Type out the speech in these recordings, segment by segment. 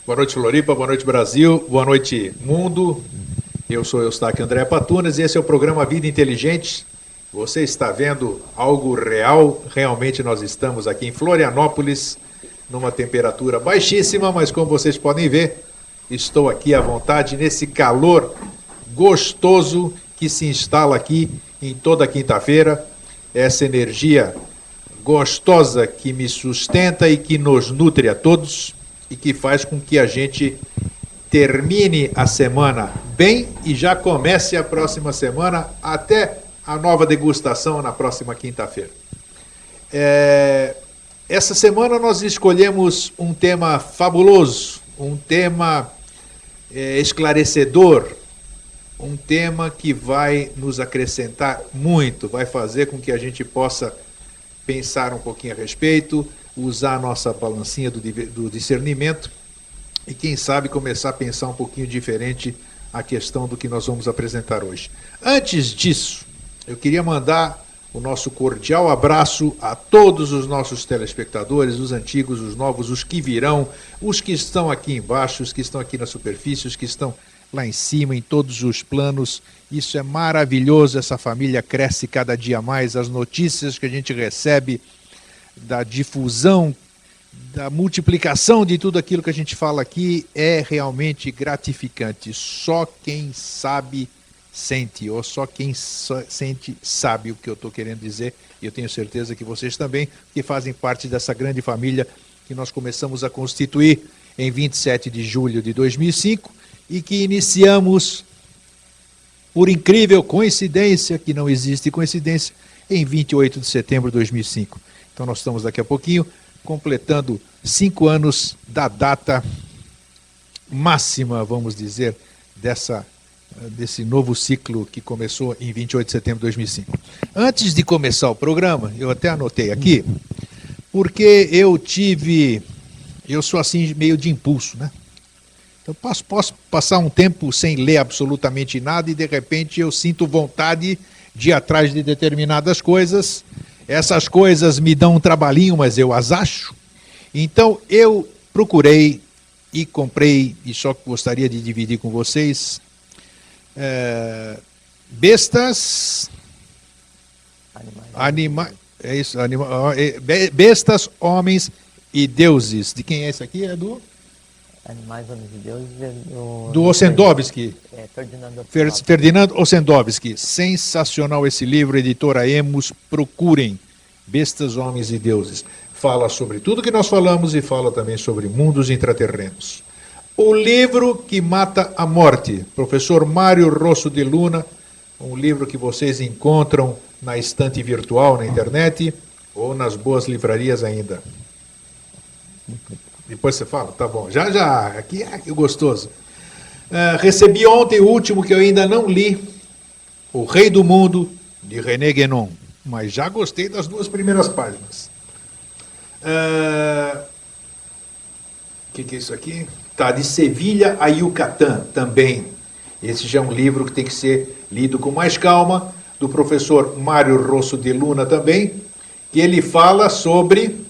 Boa noite, Floripa, boa noite, Brasil, boa noite, mundo. Eu sou Eustáquio André Patunas e esse é o programa Vida Inteligente. Você está vendo algo real, realmente nós estamos aqui em Florianópolis, numa temperatura baixíssima, mas como vocês podem ver, estou aqui à vontade nesse calor gostoso que se instala aqui em toda quinta-feira, essa energia gostosa que me sustenta e que nos nutre a todos e que faz com que a gente termine a semana bem e já comece a próxima semana até a nova degustação na próxima quinta-feira. Essa semana nós escolhemos um tema fabuloso, um tema esclarecedor, um tema que vai nos acrescentar muito, vai fazer com que a gente possa pensar um pouquinho a respeito, usar a nossa balancinha do discernimento e, quem sabe, começar a pensar um pouquinho diferente a questão do que nós vamos apresentar hoje. Antes disso, eu queria mandar o nosso cordial abraço a todos os nossos telespectadores, os antigos, os novos, os que virão, os que estão aqui embaixo, os que estão aqui na superfície, os que estão lá em cima, em todos os planos. Isso é maravilhoso, essa família cresce cada dia mais, as notícias que a gente recebe da difusão, da multiplicação de tudo aquilo que a gente fala aqui é realmente gratificante. Só quem sabe sente, ou só quem sente sabe o que eu estou querendo dizer, e eu tenho certeza que vocês também, que fazem parte dessa grande família que nós começamos a constituir em 27 de julho de 2005 e que iniciamos, por incrível coincidência, que não existe coincidência, em 28 de setembro de 2005. Então nós estamos daqui a pouquinho completando 5 anos da data máxima, vamos dizer, desse novo ciclo que começou em 28 de setembro de 2005. Antes de começar o programa, eu até anotei aqui, porque eu sou assim meio de impulso, né? Eu posso passar um tempo sem ler absolutamente nada e de repente eu sinto vontade de ir atrás de determinadas coisas. Essas coisas me dão um trabalhinho, mas eu as acho. Então eu procurei e comprei, e só gostaria de dividir com vocês, Bestas, Homens e Deuses. De quem é esse aqui? É do... Animais, Homens e Deuses, do Ossendowski. Ferdinando Ossendowski. Sensacional esse livro, editora Emos, procurem. Bestas, Homens e Deuses. Fala sobre tudo que nós falamos e fala também sobre mundos intraterrenos. O livro que mata a morte, professor Mário Rosso de Luna, um livro que vocês encontram na estante virtual na internet ou nas boas livrarias ainda. Depois você fala? Tá bom. Já. Aqui é gostoso. Recebi ontem o último que eu ainda não li, O Rei do Mundo, de René Guénon. Mas já gostei das 2 primeiras páginas. Que é isso aqui? Tá, de Sevilha a Yucatán também. Esse já é um livro que tem que ser lido com mais calma, do professor Mário Rosso de Luna também, que ele fala sobre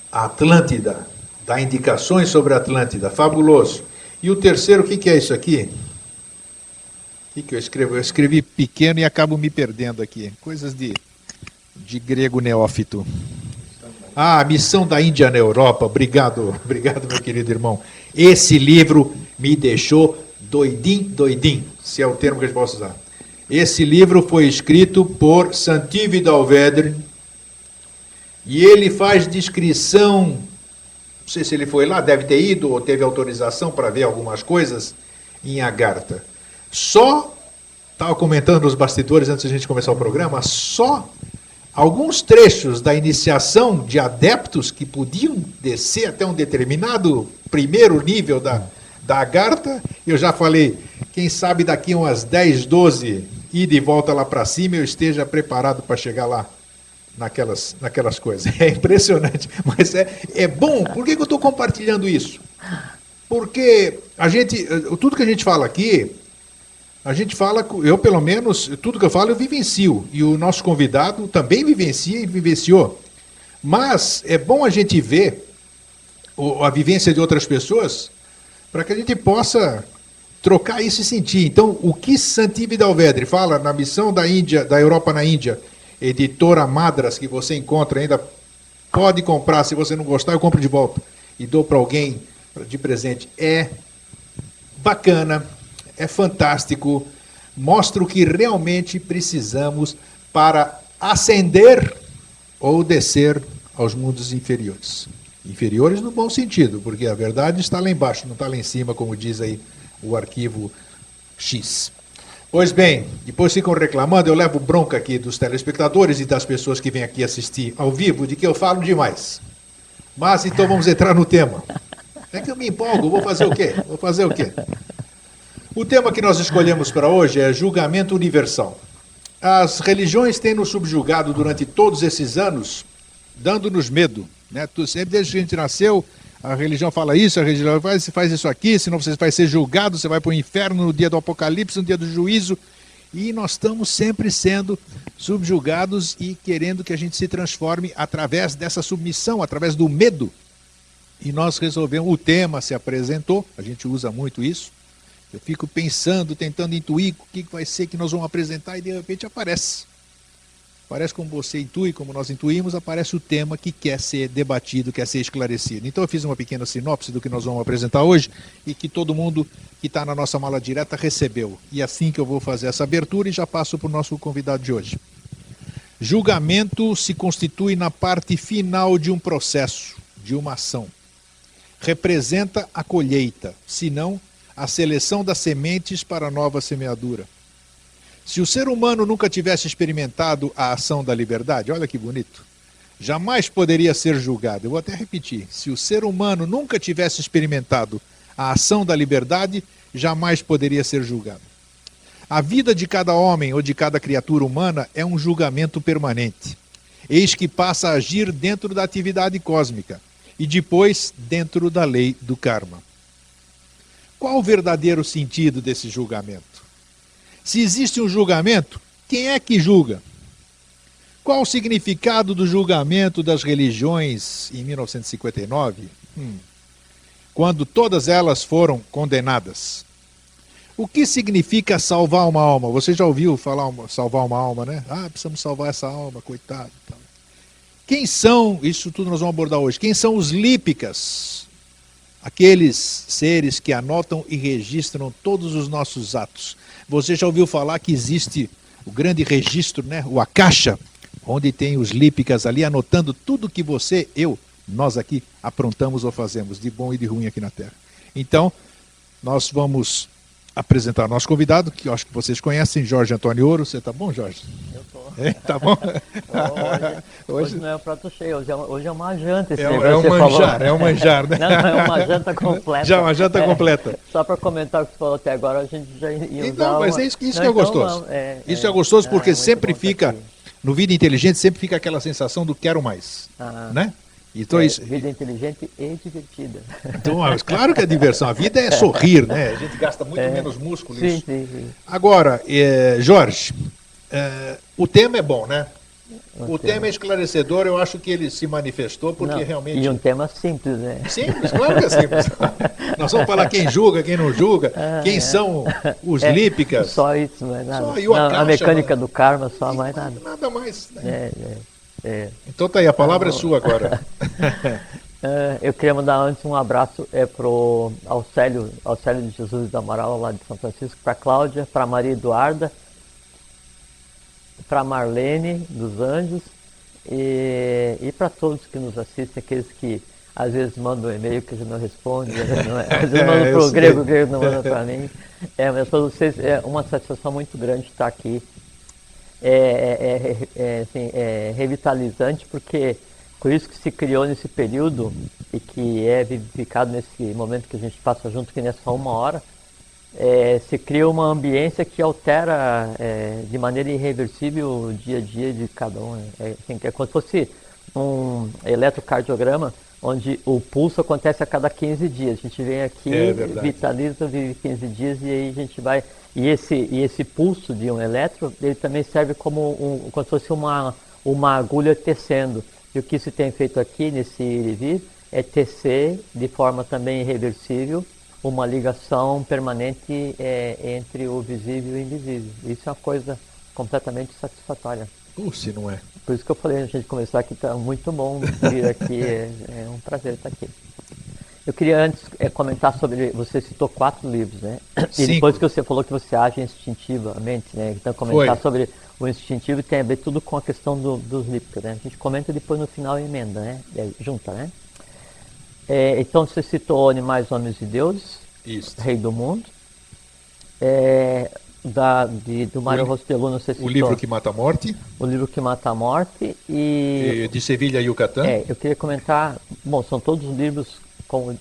a Atlântida, dá indicações sobre a Atlântida, fabuloso. E o terceiro, o que é isso aqui? O que eu escrevo? Eu escrevi pequeno e acabo me perdendo aqui. Coisas de grego neófito. Ah, Missão da Índia na Europa. Obrigado, meu querido irmão. Esse livro me deixou doidinho, se é o termo que a gente pode usar. Esse livro foi escrito por Santivi Dalvedre, e ele faz descrição, não sei se ele foi lá, deve ter ido ou teve autorização para ver algumas coisas em Agartha. Estava comentando nos bastidores antes de a gente começar o programa, só alguns trechos da iniciação de adeptos que podiam descer até um determinado primeiro nível da Agartha, eu já falei, quem sabe daqui umas 10, 12, ida e volta lá para cima, eu esteja preparado para chegar lá. Naquelas coisas. É impressionante, mas é bom. Por que eu estou compartilhando isso? Porque tudo que a gente fala aqui, a gente fala, eu pelo menos, tudo que eu falo eu vivencio, e o nosso convidado também vivencia e vivenciou. Mas é bom a gente ver a vivência de outras pessoas, para que a gente possa trocar isso e sentir. Então, o que Santi Vidalvedre fala na missão da Índia, da Europa na Índia, editora Madras, que você encontra ainda, pode comprar, se você não gostar, eu compro de volta e dou para alguém de presente. É bacana, é fantástico, mostra o que realmente precisamos para ascender ou descer aos mundos inferiores. Inferiores no bom sentido, porque a verdade está lá embaixo, não está lá em cima, como diz aí o arquivo X. Pois bem, depois ficam reclamando, eu levo bronca aqui dos telespectadores e das pessoas que vêm aqui assistir ao vivo, de que eu falo demais. Mas então vamos entrar no tema. É que eu me empolgo, vou fazer o quê? O tema que nós escolhemos para hoje é julgamento universal. As religiões têm nos subjugado durante todos esses anos, dando-nos medo, né? Sempre desde que a gente nasceu, a religião fala isso, a religião faz isso aqui, senão você vai ser julgado, você vai para o inferno no dia do apocalipse, no dia do juízo. E nós estamos sempre sendo subjugados e querendo que a gente se transforme através dessa submissão, através do medo. E nós resolvemos, o tema se apresentou, a gente usa muito isso. Eu fico pensando, tentando intuir o que vai ser que nós vamos apresentar e de repente aparece. Aparece como você intui, como nós intuímos, aparece o tema que quer ser debatido, quer ser esclarecido. Então eu fiz uma pequena sinopse do que nós vamos apresentar hoje e que todo mundo que está na nossa mala direta recebeu. E assim que eu vou fazer essa abertura e já passo para o nosso convidado de hoje. Julgamento se constitui na parte final de um processo, de uma ação. Representa a colheita, se não a seleção das sementes para a nova semeadura. Se o ser humano nunca tivesse experimentado a ação da liberdade, olha que bonito, jamais poderia ser julgado. Eu vou até repetir, se o ser humano nunca tivesse experimentado a ação da liberdade, jamais poderia ser julgado. A vida de cada homem ou de cada criatura humana é um julgamento permanente. Eis que passa a agir dentro da atividade cósmica e depois dentro da lei do karma. Qual o verdadeiro sentido desse julgamento? Se existe um julgamento, quem é que julga? Qual o significado do julgamento das religiões em 1959, quando todas elas foram condenadas? O que significa salvar uma alma? Você já ouviu falar salvar uma alma, né? Ah, precisamos salvar essa alma, coitado. Quem são, isso tudo nós vamos abordar hoje, quem são os lípicas? Aqueles seres que anotam e registram todos os nossos atos. Você já ouviu falar que existe o grande registro, né? O Akasha, onde tem os lípicas ali anotando tudo que você, eu, nós aqui aprontamos ou fazemos, de bom e de ruim aqui na Terra. Então, nós vamos apresentar nosso convidado, que eu acho que vocês conhecem, Jorge Antônio Ouro. Você tá bom, Jorge? Eu tô. Tá bom? Hoje não é um prato cheio, hoje é uma janta. É um manjar, né? Não, é uma janta completa. Já uma janta completa. Só para comentar o que você falou até agora, a gente já ia usar Não, mas é isso que é gostoso. Isso é gostoso porque sempre fica, no Vida Inteligente, sempre fica aquela sensação do quero mais, né? Então, vida inteligente e divertida. Então, claro que é diversão. A vida é sorrir, né? A gente gasta muito menos músculo. Sim, sim. Agora, Jorge, o tema é bom, né? O tema é esclarecedor, eu acho que ele se manifestou porque realmente... E um tema simples, né? Simples, claro que é simples. Nós vamos falar quem julga, quem não julga, quem são os lípicas. Só isso, não é nada. Só, e o Akasha, a mecânica do karma, só mais nada. Nada mais. Né? Então tá aí, a palavra é sua agora. Eu queria mandar antes um abraço ao Célio de Jesus do Amaral, lá de São Francisco, para a Cláudia, para a Maria Eduarda, para a Marlene dos Anjos e para todos que nos assistem, aqueles que às vezes mandam um e-mail que a gente não responde, às vezes mandam para o grego, o grego não manda para mim. Mas para vocês é uma satisfação muito grande estar aqui. É revitalizante, porque por isso que se criou nesse período e que é vivificado nesse momento que a gente passa junto, que não é só uma hora, se cria uma ambiência que altera de maneira irreversível o dia a dia de cada um. É como se fosse um eletrocardiograma, onde o pulso acontece a cada 15 dias. A gente vem aqui, vitaliza, vive 15 dias e aí a gente vai... E esse pulso de um elétron, ele também serve como se fosse uma agulha tecendo. E o que se tem feito aqui nesse ir e vir é tecer de forma também irreversível uma ligação permanente entre o visível e o invisível. Isso é uma coisa completamente satisfatória. Se não é. Por isso que eu falei, a gente começar aqui, está muito bom vir aqui, é um prazer estar aqui. Eu queria antes comentar sobre, você citou 4 livros, né? E depois que você falou que você age instintivamente, né? Então comentar sobre o instintivo tem a ver tudo com a questão dos Lipka, né? A gente comenta depois no final e emenda, né? Junta, né? Então você citou Animais, Homens e Deuses, isso. Rei do Mundo. Do Mário Rostelluno você citou. O Livro que Mata a Morte. O Livro que Mata a Morte e... De Sevilha a Yucatán. Eu queria comentar, bom, são todos livros, como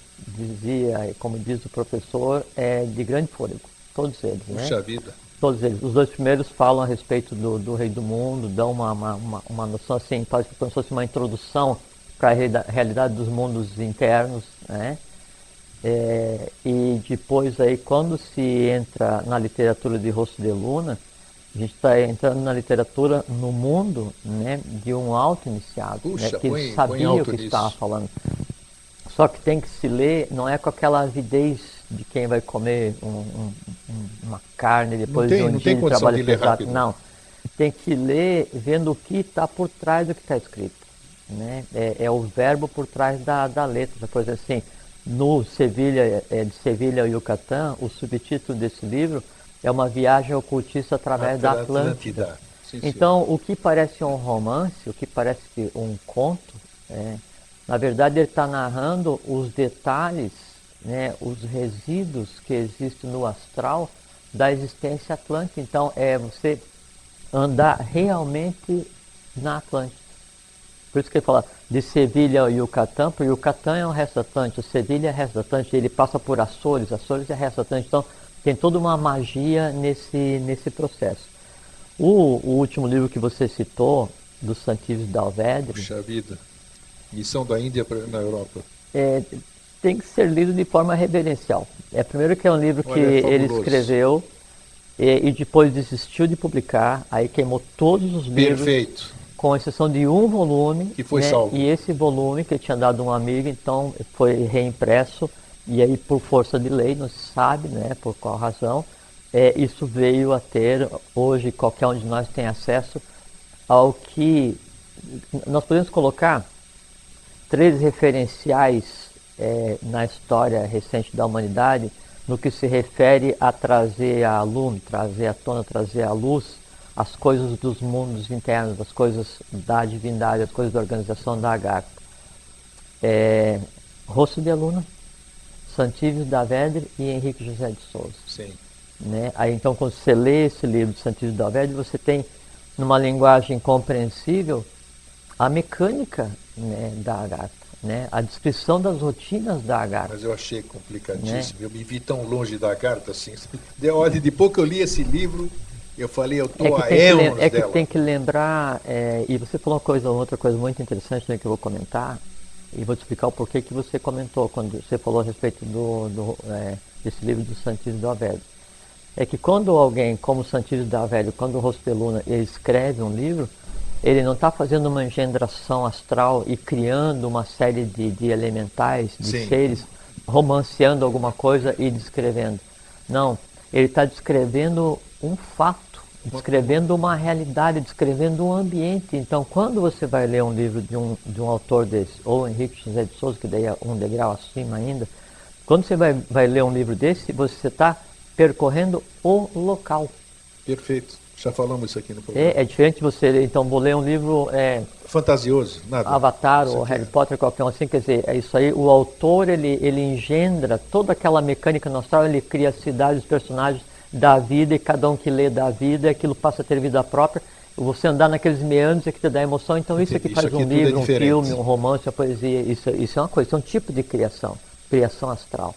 diz o professor, de grande fôlego, todos eles, né? Puxa vida. Todos eles. Os 2 primeiros falam a respeito do Rei do Mundo, dão uma noção assim, quase como se fosse uma introdução para a realidade dos mundos internos, né? E depois aí, quando se entra na literatura de Rosselluno, a gente está entrando na literatura no mundo, né, de um auto-iniciado, né, que sabia o que estava falando. Só que tem que se ler, não é com aquela avidez de quem vai comer uma carne depois de um dia de trabalho pesado. Não, tem que ler vendo o que está por trás do que está escrito, né? É o verbo por trás da letra, coisa assim. No Sevilha, de Sevilha ao Yucatán, o subtítulo desse livro é uma viagem ocultista através da Atlântida. Sim, então, o que parece um romance, o que parece um conto, na verdade ele está narrando os detalhes, né, os resíduos que existem no astral da existência atlântica. Então, é você andar realmente na Atlântida. Por isso que ele fala de Sevilha ao Yucatán, porque o Yucatán é o resto Atlântico, Sevilha é o resto Atlântico, ele passa por Açores, Açores é o resto Atlântico. Então, tem toda uma magia nesse processo. O último livro que você citou, do Santives Dalvedre... Puxa vida, Missão da Índia na Europa. Tem que ser lido de forma reverencial. Primeiro que é um livro que ele escreveu e depois desistiu de publicar, aí queimou todos os livros. Perfeito. Com exceção de um volume, que foi salvo. E esse volume que eu tinha dado a um amigo, então foi reimpresso, e aí por força de lei, não se sabe, né, por qual razão, isso veio a ter, hoje qualquer um de nós tem acesso ao que nós podemos colocar 3 referenciais na história recente da humanidade, no que se refere a trazer à lume, trazer à tona, trazer à luz, as coisas dos mundos internos, as coisas da divindade, as coisas da organização da Agartha. Rosselluno, Santives Dalvedre e Henrique José de Souza. Sim. Né? Aí então, quando você lê esse livro de Santives Dalvedre, você tem, numa linguagem compreensível, a mecânica, né, da Agartha, né? A descrição das rotinas da Agartha. Mas eu achei complicadíssimo, né? Eu me vi tão longe da Agartha assim. Olha, depois que eu li esse livro, eu falei, eu estou há anos dela. Que tem que lembrar, e você falou outra coisa muito interessante, né, que eu vou comentar, e vou te explicar o porquê que você comentou, quando você falou a respeito desse livro do Santives Dalvedre. É que quando alguém, como Santives Dalvedre, quando o Rosselluno escreve um livro, ele não está fazendo uma engendração astral e criando uma série de elementais, de Sim. seres, romanceando alguma coisa e descrevendo. Não, ele está descrevendo um fato, descrevendo uma realidade, descrevendo um ambiente. Então, quando você vai ler um livro de um autor desse, ou Henrique José de Souza, que daí é um degrau acima ainda, quando você vai ler um livro desse, você está percorrendo o local. Perfeito. Já falamos isso aqui no programa. É diferente de você, então, vou ler um livro... fantasioso, nada. Avatar ou Harry Potter, qualquer um assim, quer dizer, é isso aí. O autor, ele engendra toda aquela mecânica no astral, ele cria cidades, personagens da vida, e cada um que lê da vida, aquilo passa a ter vida própria. Você andar naqueles meandros é que te dá emoção. Então isso aqui faz um livro, um filme, um romance, uma poesia, isso é uma coisa, isso é um tipo de criação astral.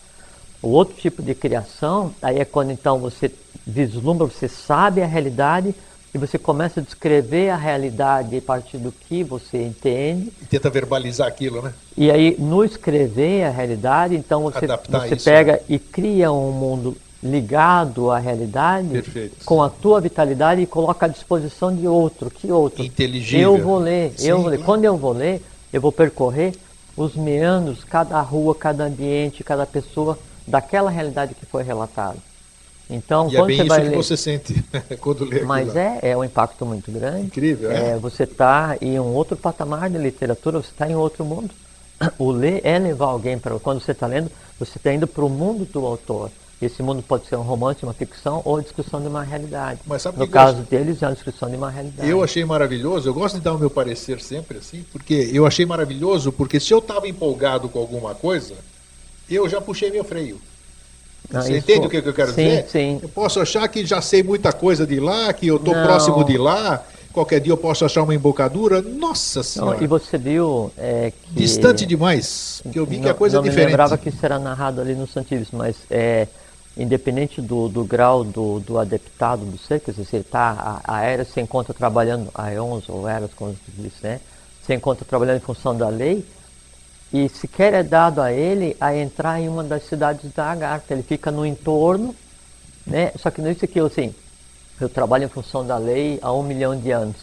O outro tipo de criação, aí é quando então você vislumbra, você sabe a realidade e você começa a descrever a realidade a partir do que você entende. E tenta verbalizar aquilo, né? E aí, no escrever a realidade, então você isso, pega, né? E cria um mundo ligado à realidade. Perfeito. Com a tua vitalidade e coloca à disposição de outro. Que outro? Inteligível. Eu vou ler. Sim, Claro. Quando eu vou ler, eu vou percorrer os meandros, cada rua, cada ambiente, cada pessoa, daquela realidade que foi relatada. Então, E é quando bem você isso vai que ler, você sente quando lê aquilo mas lá. é um impacto muito grande. Incrível, é? Você está em um outro patamar de literatura, você está em outro mundo. O ler é levar alguém para. Quando você está lendo, você está indo para o mundo do autor. Esse mundo pode ser um romance, uma ficção ou a descrição de uma realidade. Mas sabe o No que caso deles, é a descrição de uma realidade. eu achei maravilhoso? Eu gosto de dar o meu parecer sempre assim, porque eu achei maravilhoso, porque se eu estava empolgado com alguma coisa, eu já puxei meu freio. Você Isso, entende o que eu quero sim, dizer? sim. Eu posso achar que já sei muita coisa de lá, que eu estou próximo de Não, lá, qualquer dia eu posso achar uma embocadura. Nossa não, e Senhora! você viu Distante que demais, que eu vi que a coisa é não me diferente. lembrava que isso era narrado ali no Santíssimo, mas independente do grau do adeptado do ser, quer dizer, você tá, a Eras se encontra trabalhando, a Eons ou Eras, como se diz, né? Se encontra trabalhando em função da lei, e sequer é dado a ele a entrar em uma das cidades da Agartha. Ele fica no entorno, né? Só que não é isso aqui, assim, eu trabalho em função da lei há 1 milhão de anos.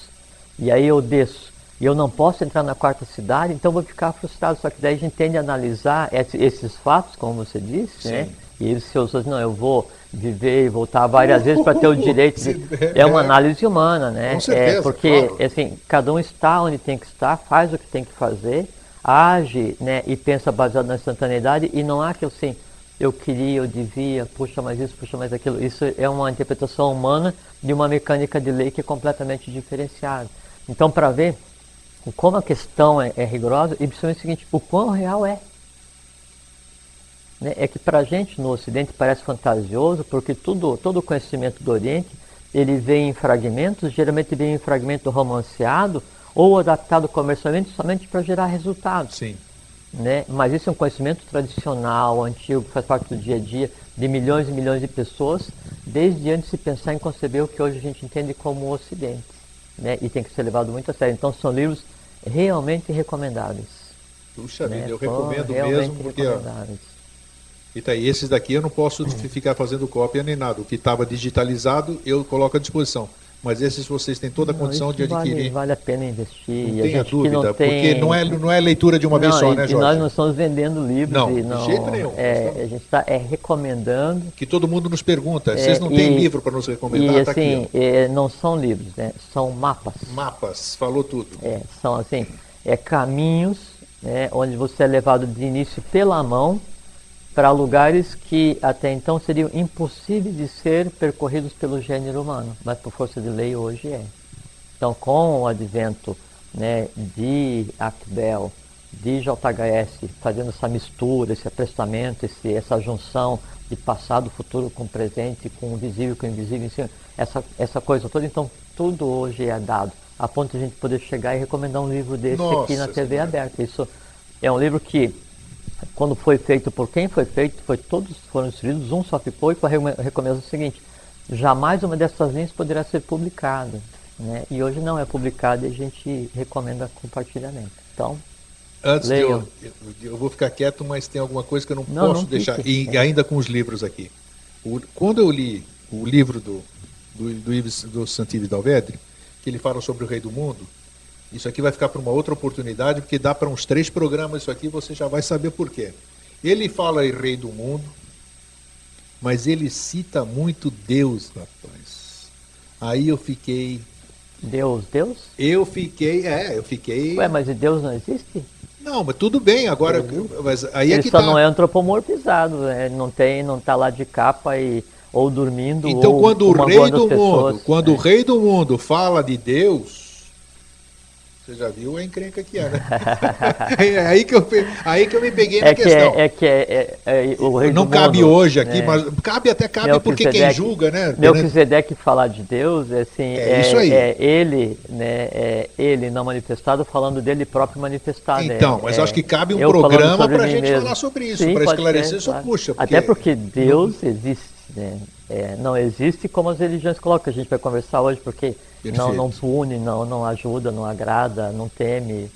E aí eu desço. E eu não posso entrar na quarta cidade, então vou ficar frustrado. Só que daí a gente tende a analisar esses fatos, como você disse, Sim. né? E ele se usou, não, eu vou viver e voltar várias vezes para ter o direito de... É uma análise humana, né? Com certeza, porque, claro. assim, cada um está onde tem que estar, faz o que tem que fazer, age, né, e pensa baseado na instantaneidade, e não há que assim, eu queria, eu devia, puxa mais isso, puxa mais aquilo. Isso é uma interpretação humana de uma mecânica de lei que é completamente diferenciada. Então, para ver como a questão é rigorosa, e principalmente o seguinte, o quão real é. Né? É que para a gente no Ocidente parece fantasioso, porque todo o conhecimento do Oriente, ele vem em fragmentos, geralmente vem em fragmento romanceado, ou adaptado comercialmente somente para gerar resultados. Sim. Né? Mas isso é um conhecimento tradicional, antigo, que faz parte do dia a dia de milhões e milhões de pessoas, desde antes de se pensar em conceber o que hoje a gente entende como o Ocidente. Né? E tem que ser levado muito a sério. Então são livros realmente recomendáveis. Puxa Né? vida, eu Foram recomendo realmente mesmo, porque ó, recomendáveis. e tá aí, esses daqui eu não posso ficar fazendo cópia nem nada. O que estava digitalizado eu coloco à disposição. Mas esses vocês têm toda a Não, condição isso de adquirir. vale a pena investir. Não E a tenha gente que não dúvida, tem... porque não é leitura de uma vez Não, só, né, e nós Jorge? não estamos vendendo livros Não, e de não, jeito nenhum. a gente está recomendando. Que todo mundo nos pergunta, vocês não têm livro para nos recomendar? E Tá assim, aqui, ó. não são livros, né? São mapas. Mapas, falou tudo. São assim, caminhos, né, onde você é levado de início pela mão para lugares que até então seriam impossíveis de ser percorridos pelo gênero humano, mas por força de lei hoje é. Então, com o advento, né, de Akbel, de JHS, fazendo essa mistura, esse aprestamento, essa junção de passado, futuro com presente, com o visível, com o invisível, essa coisa toda, então tudo hoje é dado, a ponto de a gente poder chegar e recomendar um livro desse aqui na TV aberta. Isso é um livro que, quando foi feito, por quem foi feito, todos foram escritos, um só ficou, e com a recomendação seguinte: jamais uma dessas linhas poderá ser publicada. Né? E hoje não é publicada e a gente recomenda compartilhamento. Então, antes leiam. eu vou ficar quieto, mas tem alguma coisa que eu não posso não deixar, fique. e ainda com os livros aqui. Quando eu li o livro do Yves do Santivi Dalvedre, que ele fala sobre o Rei do Mundo, isso aqui vai ficar para uma outra oportunidade, porque dá para uns 3 programas isso aqui, você já vai saber por quê. Ele fala em Rei do Mundo, mas ele cita muito Deus, rapaz. Aí eu fiquei... Deus? Eu fiquei... Ué, mas Deus não existe? Não, mas tudo bem, agora... Mas aí ele é que só tá. não é antropomorfizado, né? Não está lá de capa ou dormindo, então, ou quando o Rei do pessoas, Mundo, quando o Rei do Mundo fala de Deus, você já viu a encrenca que é, né? É aí que eu me peguei na questão. O Rei não do cabe mundo, hoje aqui, né? mas cabe porque quem julga, né? Melquisedeque falar de Deus, assim, isso aí. Ele, né? Ele não manifestado falando dele próprio manifestado. Então, mas eu acho que cabe um programa para a gente falar sobre isso, para esclarecer isso, claro. puxa. Até porque Deus existe, né? Não existe como as religiões colocam, que a gente vai conversar hoje, porque não pune, não ajuda, não agrada, não teme,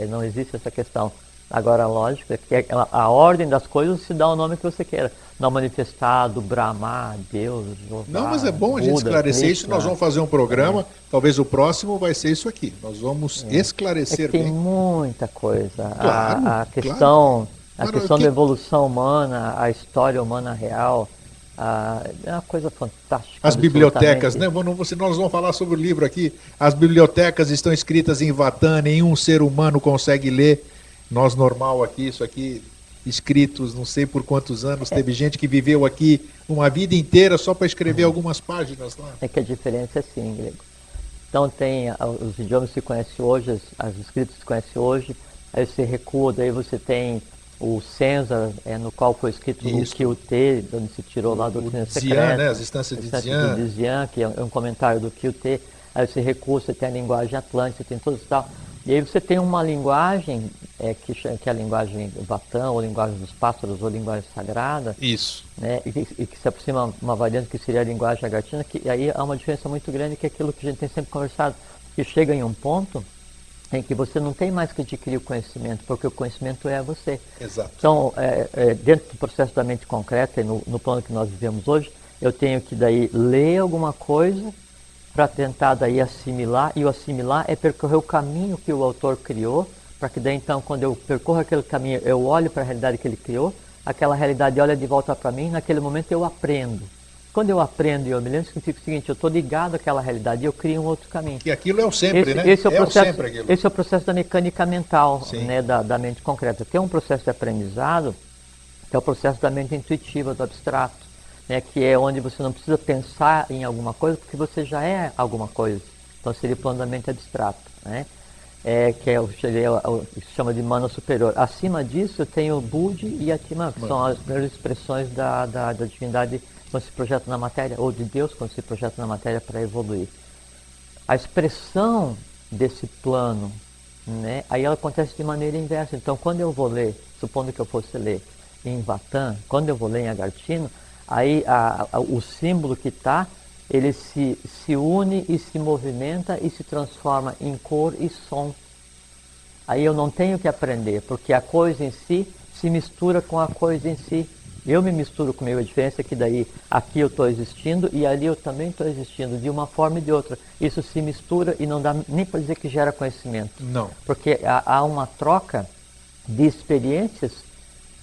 não existe essa questão. Agora, lógico, é que a ordem das coisas se dá o nome que você queira. Não manifestado, Brahma, Deus, Jeová, Não, mas é bom a gente Buda, esclarecer isso. Krishna. Nós vamos fazer um programa, talvez o próximo vai ser isso aqui. Nós vamos É que esclarecer tem bem. muita coisa. Claro, A claro. questão, a Claro, questão da evolução humana, a história humana real, é uma coisa fantástica. As bibliotecas, absolutamente. né? Nós vamos falar sobre o livro aqui. As bibliotecas estão escritas em Vatan, nenhum ser humano consegue ler. Nós, normal aqui, isso aqui, escritos não sei por quantos anos. Teve gente que viveu aqui uma vida inteira só para escrever algumas páginas lá. É que a diferença é assim, grego. Então tem os idiomas que se conhecem hoje, as escritas que se conhecem hoje, aí você recua, daí você tem o Censor, no qual foi escrito Isso. o QT, onde se tirou lá do Doutrina Dzian, Secreta, né? As instâncias de Dzian. Dzian. Dzian, que é um comentário do QT, aí você recua, você tem a linguagem atlântica, você tem tudo isso e tal. E aí você tem uma linguagem, que é a linguagem Vatan, ou linguagem dos pássaros, ou linguagem sagrada, Isso. né, e que se aproxima uma variante que seria a linguagem agatina, que aí há uma diferença muito grande, que é aquilo que a gente tem sempre conversado, que chega em um ponto em que você não tem mais que adquirir o conhecimento, porque o conhecimento é você. Exato. Então, dentro do processo da mente concreta, e no plano que nós vivemos hoje, eu tenho que daí ler alguma coisa para tentar daí assimilar, e o assimilar é percorrer o caminho que o autor criou, para que daí então, quando eu percorro aquele caminho, eu olho para a realidade que ele criou, aquela realidade olha de volta para mim, naquele momento eu aprendo. Quando eu aprendo e eu me lembro, significa o seguinte, eu estou ligado àquela realidade e eu crio um outro caminho. E aquilo é o sempre, né? Esse é o processo, sempre aquilo. esse é o processo da mecânica mental, Sim. né, da mente concreta. Tem um processo de aprendizado, que é o processo da mente intuitiva, do abstrato, né, que é onde você não precisa pensar em alguma coisa, porque você já é alguma coisa. Então seria o plano da mente abstrato, né? Que é o que se chama de mana superior. Acima disso eu tenho o Budi e Atman, que são as primeiras expressões da divindade quando se projeta na matéria, ou de Deus quando se projeta na matéria para evoluir. A expressão desse plano, né, aí ela acontece de maneira inversa. Então quando eu vou ler, supondo que eu fosse ler em Vatan, quando eu vou ler em Agartino, aí o símbolo que está, ele se une e se movimenta e se transforma em cor e som. Aí eu não tenho que aprender, porque a coisa em si se mistura com a coisa em si. Eu me misturo comigo, a diferença é que daí aqui eu estou existindo e ali eu também estou existindo, de uma forma e de outra. Isso se mistura e não dá nem para dizer que gera conhecimento. Não. Porque há uma troca de experiências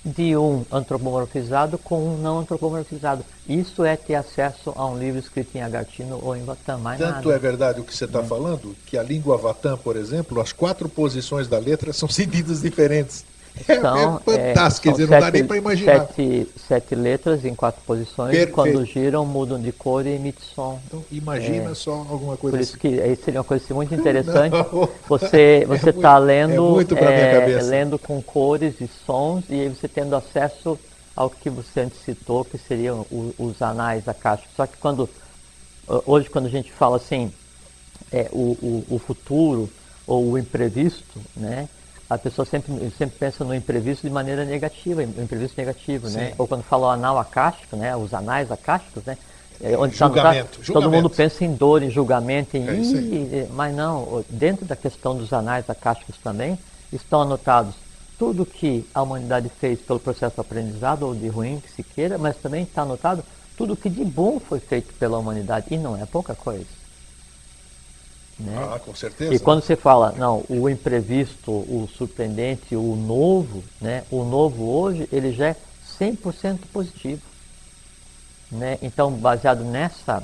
de um antropomorfizado com um não antropomorfizado. Isso é ter acesso a um livro escrito em Agartino ou em Vatan, mais Tanto nada. é verdade o que você está falando, que a língua Vatan, por exemplo, as 4 posições da letra são sentidos diferentes. Então, Fantástico, quer dizer, não dá nem para imaginar. Sete letras em 4 posições, Perfeito. quando giram, mudam de cor e emitem som. Então, imagina só alguma coisa Por isso assim. que aí seria uma coisa muito interessante. Não. Você está é muito pra minha cabeça. lendo com cores e sons, e aí você tendo acesso ao que você antes citou, que seriam os anais akáshicos. Só que hoje quando a gente fala assim, o futuro ou o imprevisto, né? A pessoa sempre pensa no imprevisto de maneira negativa, imprevisto negativo, Sim. né? Ou quando fala o anal acástico, né? Os anais acásticos, né? Onde Julgamento. todo mundo pensa em dor, em julgamento, isso aí. mas não, dentro da questão dos anais acásticos também, estão anotados tudo que a humanidade fez pelo processo de aprendizado, ou de ruim que se queira, mas também está anotado tudo que de bom foi feito pela humanidade, e não é pouca coisa. Né? Ah, com certeza. E quando você fala, não, o imprevisto, o surpreendente, o novo, né? O novo hoje, ele já é 100% positivo. Né? Então, baseado nessa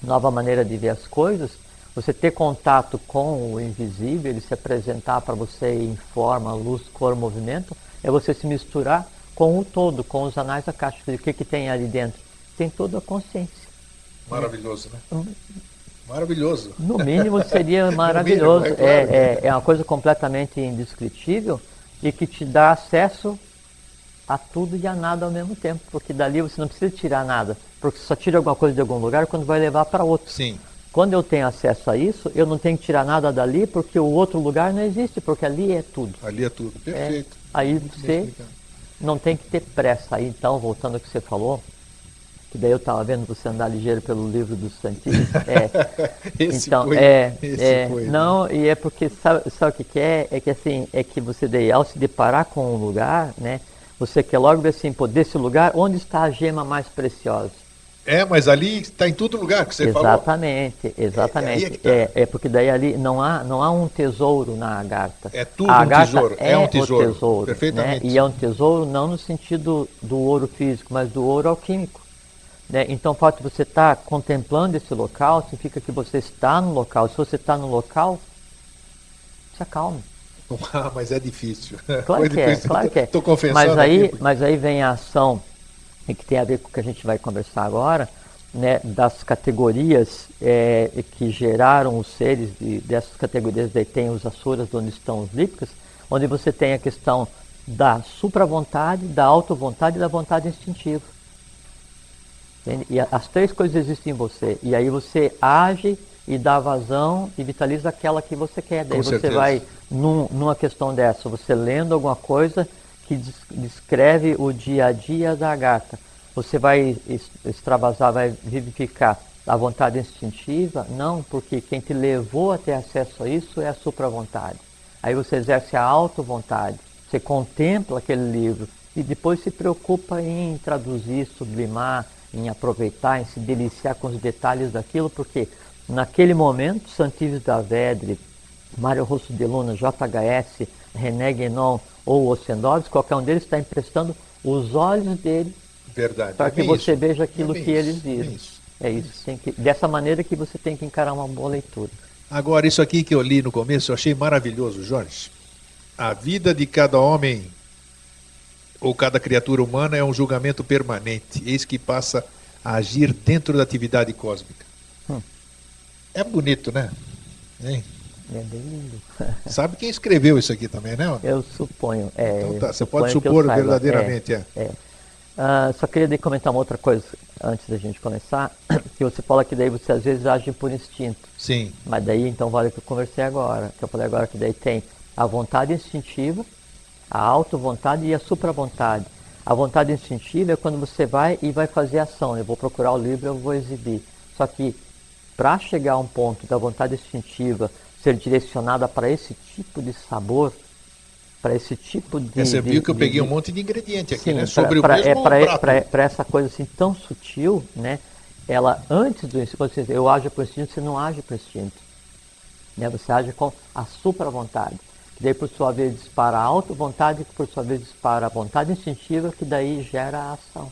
nova maneira de ver as coisas, você ter contato com o invisível, ele se apresentar para você em forma, luz, cor, movimento, é você se misturar com o todo, com os anais acásticos. E o que tem ali dentro? Tem toda a consciência. Maravilhoso, né? Maravilhoso. No mínimo seria maravilhoso. Mínimo, é claro. É uma coisa completamente indescritível e que te dá acesso a tudo e a nada ao mesmo tempo. Porque dali você não precisa tirar nada. Porque só tira alguma coisa de algum lugar quando vai levar para outro. Sim. Quando eu tenho acesso a isso, eu não tenho que tirar nada dali porque o outro lugar não existe, porque ali é tudo. Ali é tudo. Perfeito. Aí você não tem que ter pressa. Aí então, voltando ao que você falou, que daí eu estava vendo você andar ligeiro pelo livro dos Santíssimos. Então, esse foi, né? não, e é porque, sabe o que que é? É que assim, é que você daí, ao se deparar com um lugar, né, você quer logo ver assim, pô, desse lugar, onde está a gema mais preciosa? Mas ali está em todo lugar que você falou. Exatamente, Aí é que exatamente. tá. É porque daí ali não há um tesouro na agarta. É A tudo um agarta tesouro. É é um o tesouro. tesouro, né? E Perfeitamente. é um tesouro não no sentido do ouro físico, mas do ouro alquímico. Né? Então, o fato de você estar contemplando esse local significa que você está no local. Se você está no local, se acalme. Ah, mas é difícil. Claro Foi que é, difícil. claro que é. Estou Mas confessando aqui. aí, mas aí vem a ação, e que tem a ver com o que a gente vai conversar agora, né, das categorias que geraram os seres, dessas categorias daí tem os asuras, onde estão os lípicas, onde você tem a questão da supravontade, da auto-vontade e da vontade instintiva. Entende? E as três coisas existem em você. E aí você age e dá vazão e vitaliza aquela que você quer. Daí Com você certeza. vai, numa questão dessa, você lendo alguma coisa que descreve o dia a dia da gata. Você vai extravasar, vai vivificar a vontade instintiva? Não, porque quem te levou a ter acesso a isso é a supravontade. Aí você exerce a auto-vontade. Você contempla aquele livro e depois se preocupa em traduzir, sublimar, em aproveitar, em se deliciar com os detalhes daquilo, porque naquele momento, Santives da Vedre, Mário Russo de Luna, JHS, René Guénon ou Ossendovski, qualquer um deles está emprestando os olhos dele Verdade. para que você veja aquilo bem que eles isso, viram. bem isso. É isso. Dessa maneira que você tem que encarar uma boa leitura. Agora, isso aqui que eu li no começo, eu achei maravilhoso, Jorge. A vida de cada homem ou cada criatura humana é um julgamento permanente. Eis que passa a agir dentro da atividade cósmica. É bonito, né? Hein? É bem lindo. Sabe quem escreveu isso aqui também, né? Eu suponho. Então tá, você suponho pode que eu supor saiba. verdadeiramente. Só queria comentar uma outra coisa antes da gente começar, que você fala que daí você às vezes age por instinto. Sim. Mas daí então vale o que eu conversei agora, que eu falei agora que daí tem a vontade instintiva, a auto-vontade e a supra-vontade. A vontade instintiva é quando você vai e vai fazer ação. Eu vou procurar o livro, eu vou exibir. Só que para chegar a um ponto da vontade instintiva ser direcionada para esse tipo de sabor, para esse tipo de... Você viu que eu peguei um monte de ingrediente aqui, sim, né? Sobre o mesmo prato. Para essa coisa assim tão sutil, né? Ela, antes do instinto, você, eu ajo por instinto, você não age por instinto. Né? Você age com a supra-vontade. Que daí, por sua vez, dispara a auto-vontade, que por sua vez dispara a vontade instintiva, que daí gera a ação.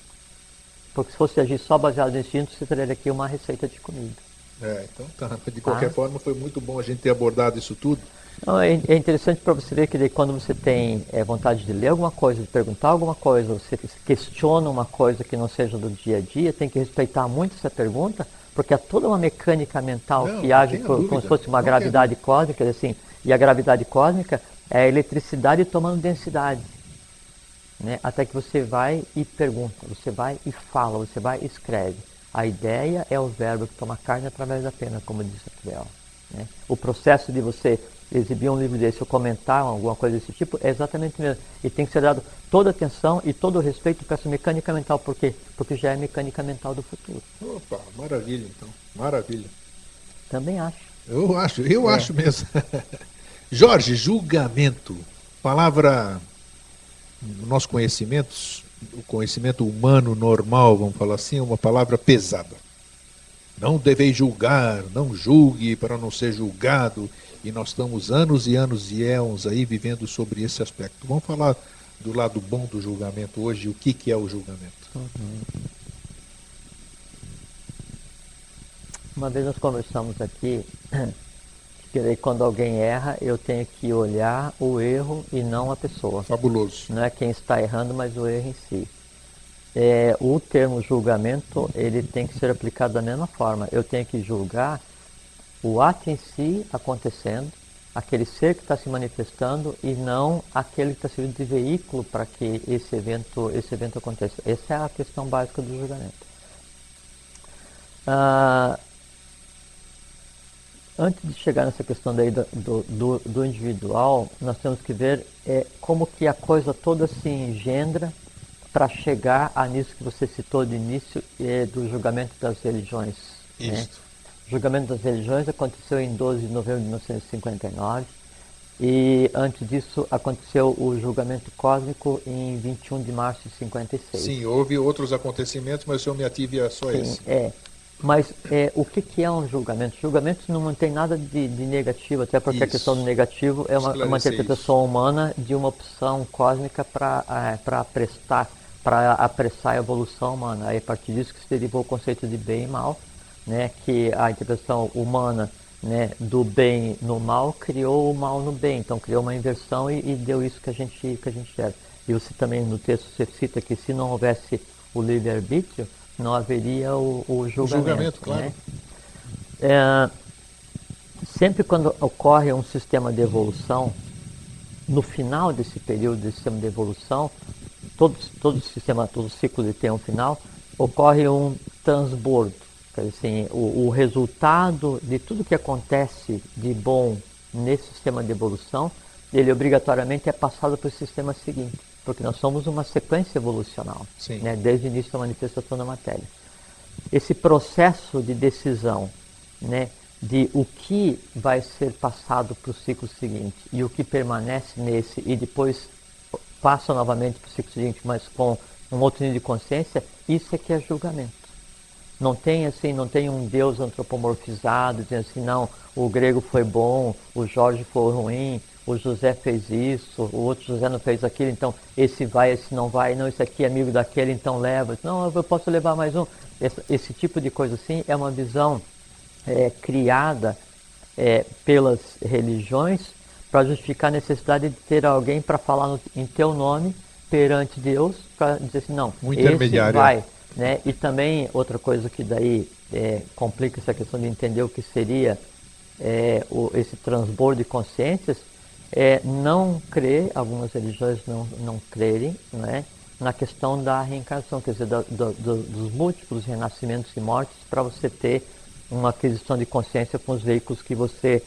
Porque se fosse agir só baseado no instinto, você teria aqui uma receita de comida. Então tá. De qualquer forma, foi muito bom a gente ter abordado isso tudo. Não, é interessante para você ver que daí, quando você tem vontade de ler alguma coisa, de perguntar alguma coisa, você questiona uma coisa que não seja do dia a dia, tem que respeitar muito essa pergunta, porque há toda uma mecânica mental que age como se fosse uma gravidade cósmica, assim, e a gravidade cósmica é a eletricidade tomando densidade. Né? Até que você vai e pergunta, você vai e fala, você vai e escreve. A ideia é o verbo que toma carne através da pena, como disse Aquiel. Né? O processo de você exibir um livro desse ou comentar alguma coisa desse tipo é exatamente o mesmo. E tem que ser dado toda a atenção e todo o respeito para essa mecânica mental. Por quê? Porque já é mecânica mental do futuro. Opa, maravilha então. Maravilha. Também acho. Eu acho mesmo. Jorge, julgamento. Palavra, no nosso conhecimento, o conhecimento humano normal, vamos falar assim, é uma palavra pesada. Não deveis julgar, não julgue para não ser julgado. E nós estamos anos e anos e éons aí vivendo sobre esse aspecto. Vamos falar do lado bom do julgamento hoje, o que é o julgamento. Uma vez nós conversamos aqui que daí quando alguém erra, eu tenho que olhar o erro e não a pessoa. Fabuloso. Não é quem está errando, mas o erro em si. O termo julgamento, ele tem que ser aplicado da mesma forma. Eu tenho que julgar o ato em si acontecendo, aquele ser que está se manifestando e não aquele que está servindo de veículo para que esse evento aconteça. Essa é a questão básica do julgamento. Antes de chegar nessa questão daí do individual, nós temos que ver como que a coisa toda se engendra para chegar a nisso que você citou de início, do julgamento das religiões. Isso. Né? O julgamento das religiões aconteceu em 12 de novembro de 1959 e antes disso aconteceu o julgamento cósmico em 21 de março de 56. Sim, houve outros acontecimentos, mas eu me ative a só esse. Mas o que é um julgamento? Julgamento não tem nada de negativo, até porque a questão do negativo é uma interpretação humana de uma opção cósmica para apressar a evolução humana. Aí, a partir disso que se derivou o conceito de bem e mal, né, que a interpretação humana, né, do bem no mal criou o mal no bem, então criou uma inversão e deu isso que a gente quer. E você também no texto você cita que se não houvesse o livre-arbítrio, não haveria o julgamento, claro. Né? Sempre quando ocorre um sistema de evolução, no final desse período de sistema de evolução, todo ciclo ele tem um final, ocorre um transbordo. Assim, o resultado de tudo que acontece de bom nesse sistema de evolução, ele obrigatoriamente é passado para o sistema seguinte, porque nós somos uma sequência evolucional, né, desde o início da manifestação da matéria. Esse processo de decisão, né, de o que vai ser passado para o ciclo seguinte e o que permanece nesse e depois passa novamente para o ciclo seguinte, mas com um outro nível de consciência, isso é que é julgamento. Não tem um Deus antropomorfizado, dizendo assim, não, o grego foi bom, o Jorge foi ruim, o José fez isso, o outro José não fez aquilo, então esse vai, esse não vai, não, esse aqui é amigo daquele, então leva. Não, eu posso levar mais um. Esse tipo de coisa assim é uma visão criada pelas religiões para justificar a necessidade de ter alguém para falar em teu nome perante Deus, para dizer assim, não, esse vai. Né? E também outra coisa que daí complica essa questão de entender o que seria esse transbordo de consciências é não crer, algumas religiões não crerem, né, na questão da reencarnação, quer dizer, dos múltiplos renascimentos e mortes para você ter uma aquisição de consciência com os veículos que você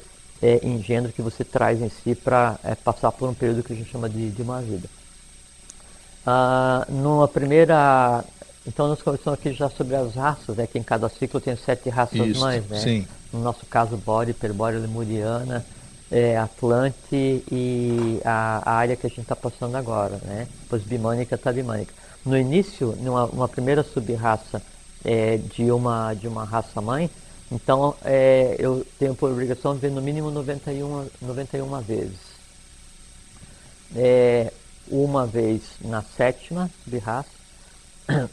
engendra, que você traz em si para passar por um período que a gente chama de uma vida. Numa primeira... Então nós conversamos aqui já sobre as raças, né, que em cada ciclo tem 7 raças mães, né? Sim. No nosso caso, Bórea, Hiperbórea, Lemuriana, Atlante e a área que a gente está passando agora, né? Depois Bimânica, Tabimânica. No início, numa primeira sub-raça de uma raça mãe, então eu tenho por obrigação de ver no mínimo 91 vezes. Uma vez na 7ª sub-raça,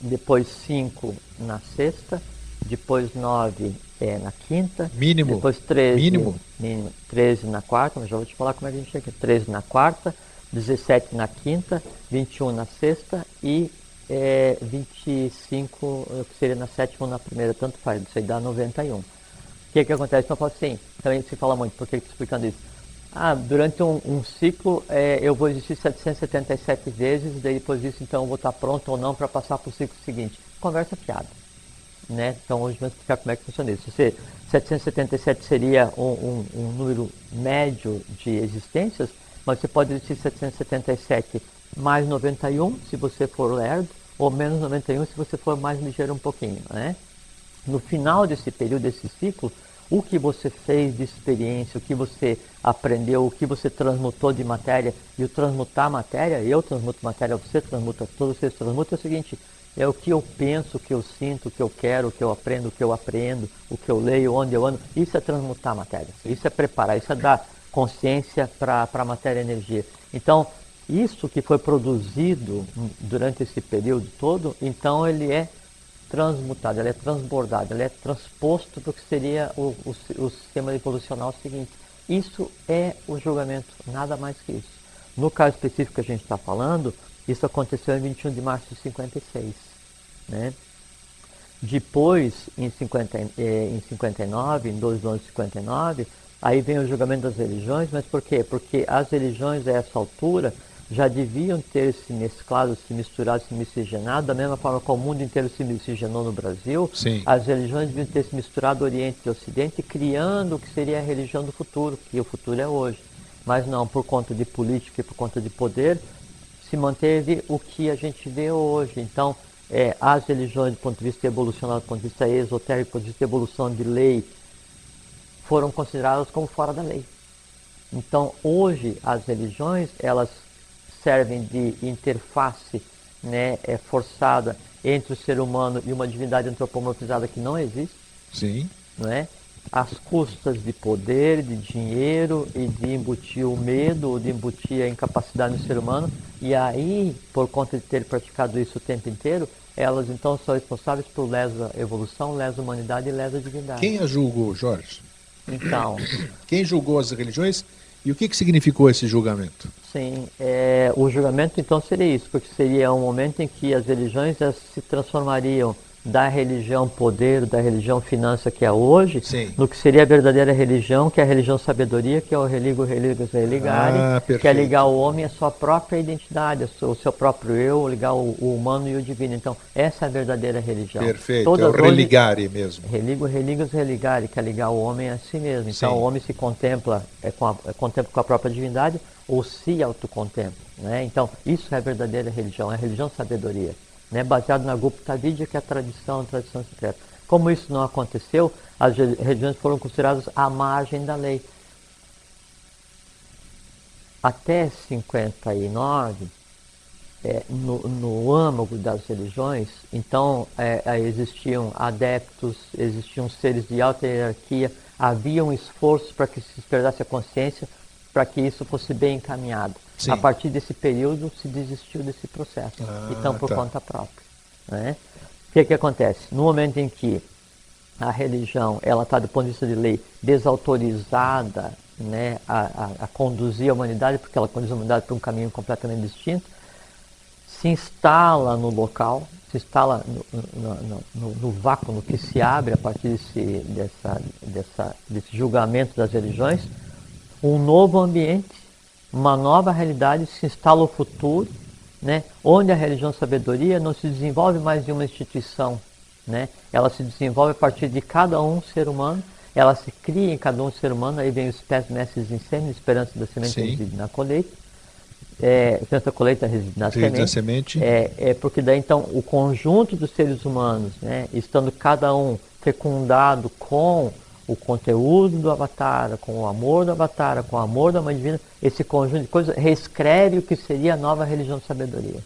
depois 5 na 6ª, depois 9 na 5ª, mínimo, depois 13, 13 na 4ª, mas já vou te falar como é que a gente chega aqui, 13 na 4ª, 17 na 5ª, 21 na 6ª e 25, que seria na 7ª ou na 1ª, tanto faz, isso aí dá 91. O que acontece? Então eu falo assim, também se fala muito, por que eu estou explicando isso? Durante um ciclo eu vou existir 777 vezes, daí depois disso então eu vou estar pronto ou não para passar para o ciclo seguinte. Conversa fiada, né? Então hoje vamos explicar como é que funciona isso. 777 seria um número médio de existências, mas você pode existir 777 mais 91 se você for lerdo, ou menos 91 se você for mais ligeiro um pouquinho, né? No final desse período, desse ciclo, o que você fez de experiência, o que você aprendeu, o que você transmutou de matéria, e o transmutar matéria, eu transmuto matéria, você transmuta, todos vocês transmutam, é o seguinte, é o que eu penso, o que eu sinto, o que eu quero, o que eu aprendo, o que eu leio, onde eu ando, isso é transmutar matéria, isso é preparar, isso é dar consciência para a matéria e energia. Então, isso que foi produzido durante esse período todo, então ele é transmutado, ele é transbordado, ele é transposto para o que seria o sistema evolucional seguinte. Isso é o julgamento, nada mais que isso. No caso específico que a gente está falando, isso aconteceu em 21 de março de 56. Né? Depois, em 59, em 2 anos de 59, aí vem o julgamento das religiões, mas por quê? Porque as religiões a essa altura já deviam ter se mesclado, se misturado, se miscigenado, da mesma forma como o mundo inteiro se miscigenou no Brasil. Sim. As religiões deviam ter se misturado Oriente e Ocidente, criando o que seria a religião do futuro, que o futuro é hoje. Mas não, por conta de política e por conta de poder, se manteve o que a gente vê hoje. Então, as religiões, do ponto de vista evolucionário, do ponto de vista esotérico, do ponto de vista de evolução de lei, foram consideradas como fora da lei. Então, hoje, as religiões, elas servem de interface, né, forçada entre o ser humano e uma divindade antropomorfizada que não existe. Sim. Não é? Às custas de poder, de dinheiro e de embutir o medo, de embutir a incapacidade no ser humano. E aí, por conta de ter praticado isso o tempo inteiro, elas então são responsáveis por lesa evolução, lesa humanidade e lesa divindade. Quem a julgou, Jorge? Então, quem julgou as religiões e o que significou esse julgamento? Sim, o julgamento então seria isso, porque seria um momento em que as religiões se transformariam da religião poder, da religião finança que é hoje, Sim. no que seria a verdadeira religião, que é a religião sabedoria, que é o religo, religus, religare, que é ligar o homem à sua própria identidade, o seu próprio eu, ligar o humano e o divino. Então, essa é a verdadeira religião. Perfeito, todas é o religare mesmo. Religo, religus, religare, que é ligar o homem a si mesmo. Então, Sim. o homem se contempla, contempla com a própria divindade ou se autocontempla, né? Então, isso é a verdadeira religião, é a religião sabedoria, né? Baseado na Gupta Vidya, que é a tradição secreta. Como isso não aconteceu, as religiões foram consideradas à margem da lei. Até 59, no âmago das religiões, então existiam adeptos, existiam seres de alta hierarquia, havia um esforço para que se despertasse a consciência, para que isso fosse bem encaminhado. Sim. A partir desse período se desistiu desse processo, então por conta própria, né? O que acontece? No momento em que a religião ela está, do ponto de vista de lei, desautorizada, né, a conduzir a humanidade, porque ela conduz a humanidade para um caminho completamente distinto, se instala no local, se instala no vácuo, no que se abre a partir desse julgamento das religiões, um novo ambiente, uma nova realidade, se instala o futuro, né, onde a religião sabedoria não se desenvolve mais em uma instituição, né, ela se desenvolve a partir de cada um ser humano, ela se cria em cada um ser humano, aí vem os pés mestres em sêmen, esperança da semente reside na colheita, esperança da colheita reside na semente, porque daí então o conjunto dos seres humanos, né, estando cada um fecundado com o conteúdo do Avatar, com o amor do Avatar, com o amor da Mãe Divina, esse conjunto de coisas reescreve o que seria a nova religião de sabedoria.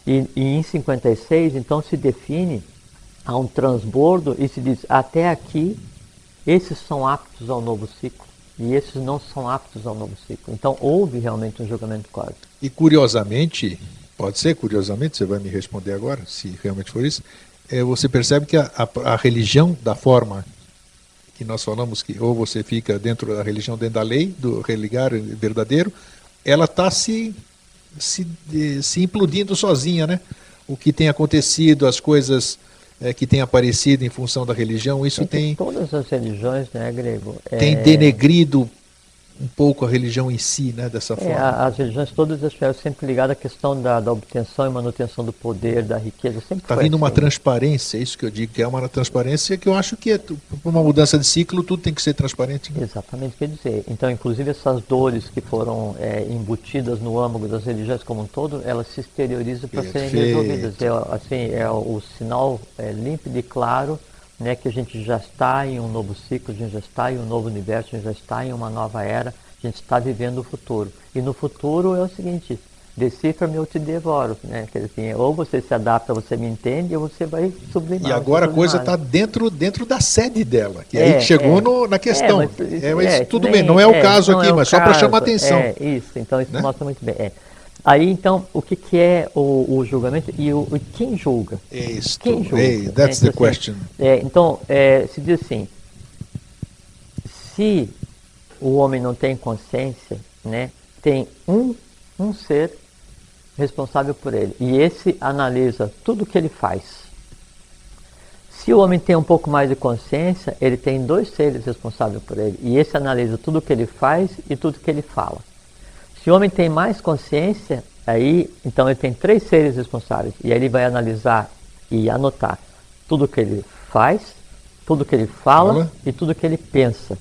E em 56, então, se define, há um transbordo e se diz, até aqui, esses são aptos ao novo ciclo e esses não são aptos ao novo ciclo. Então, houve realmente um julgamento cósmico. E curiosamente, pode ser curiosamente, você vai me responder agora, se realmente for isso, você percebe que a religião, da forma que nós falamos, que ou você fica dentro da religião, dentro da lei, do religar verdadeiro, ela está se implodindo sozinha, né? O que tem acontecido, as coisas que têm aparecido em função da religião, isso tem... Todas as religiões, né, Grego? Tem denegrido um pouco a religião em si, né, dessa forma. As religiões todas estiveram sempre ligadas à questão da obtenção e manutenção do poder, da riqueza. Está vindo uma transparência, é isso que eu digo, que é uma transparência que eu acho que por uma mudança de ciclo tudo tem que ser transparente. Né? Exatamente, quer dizer. Então, inclusive essas dores que foram embutidas no âmago das religiões como um todo, elas se exteriorizam para serem resolvidas. É o sinal límpido e claro, né, que a gente já está em um novo ciclo, a gente já está em um novo universo, a gente já está em uma nova era, a gente está vivendo o futuro. E no futuro é o seguinte, decifra-me ou te devoro, né? Quer dizer, ou você se adapta, você me entende, ou você vai sublimar. E agora a coisa está dentro da sede dela, que aí chegou na questão. Mas tudo bem, não é o caso aqui, mas só para chamar a atenção. Isso, então isso, né? Mostra muito bem. Aí, então, o que é o julgamento e quem julga? Quem julga? That's the question. Então, se diz assim, se o homem não tem consciência, né, tem um ser responsável por ele, e esse analisa tudo o que ele faz. Se o homem tem um pouco mais de consciência, ele tem dois seres responsáveis por ele, e esse analisa tudo o que ele faz e tudo o que ele fala. Se o homem tem mais consciência, aí, então ele tem três seres responsáveis. E aí ele vai analisar e anotar tudo o que ele faz, tudo o que ele fala e tudo o que ele pensa.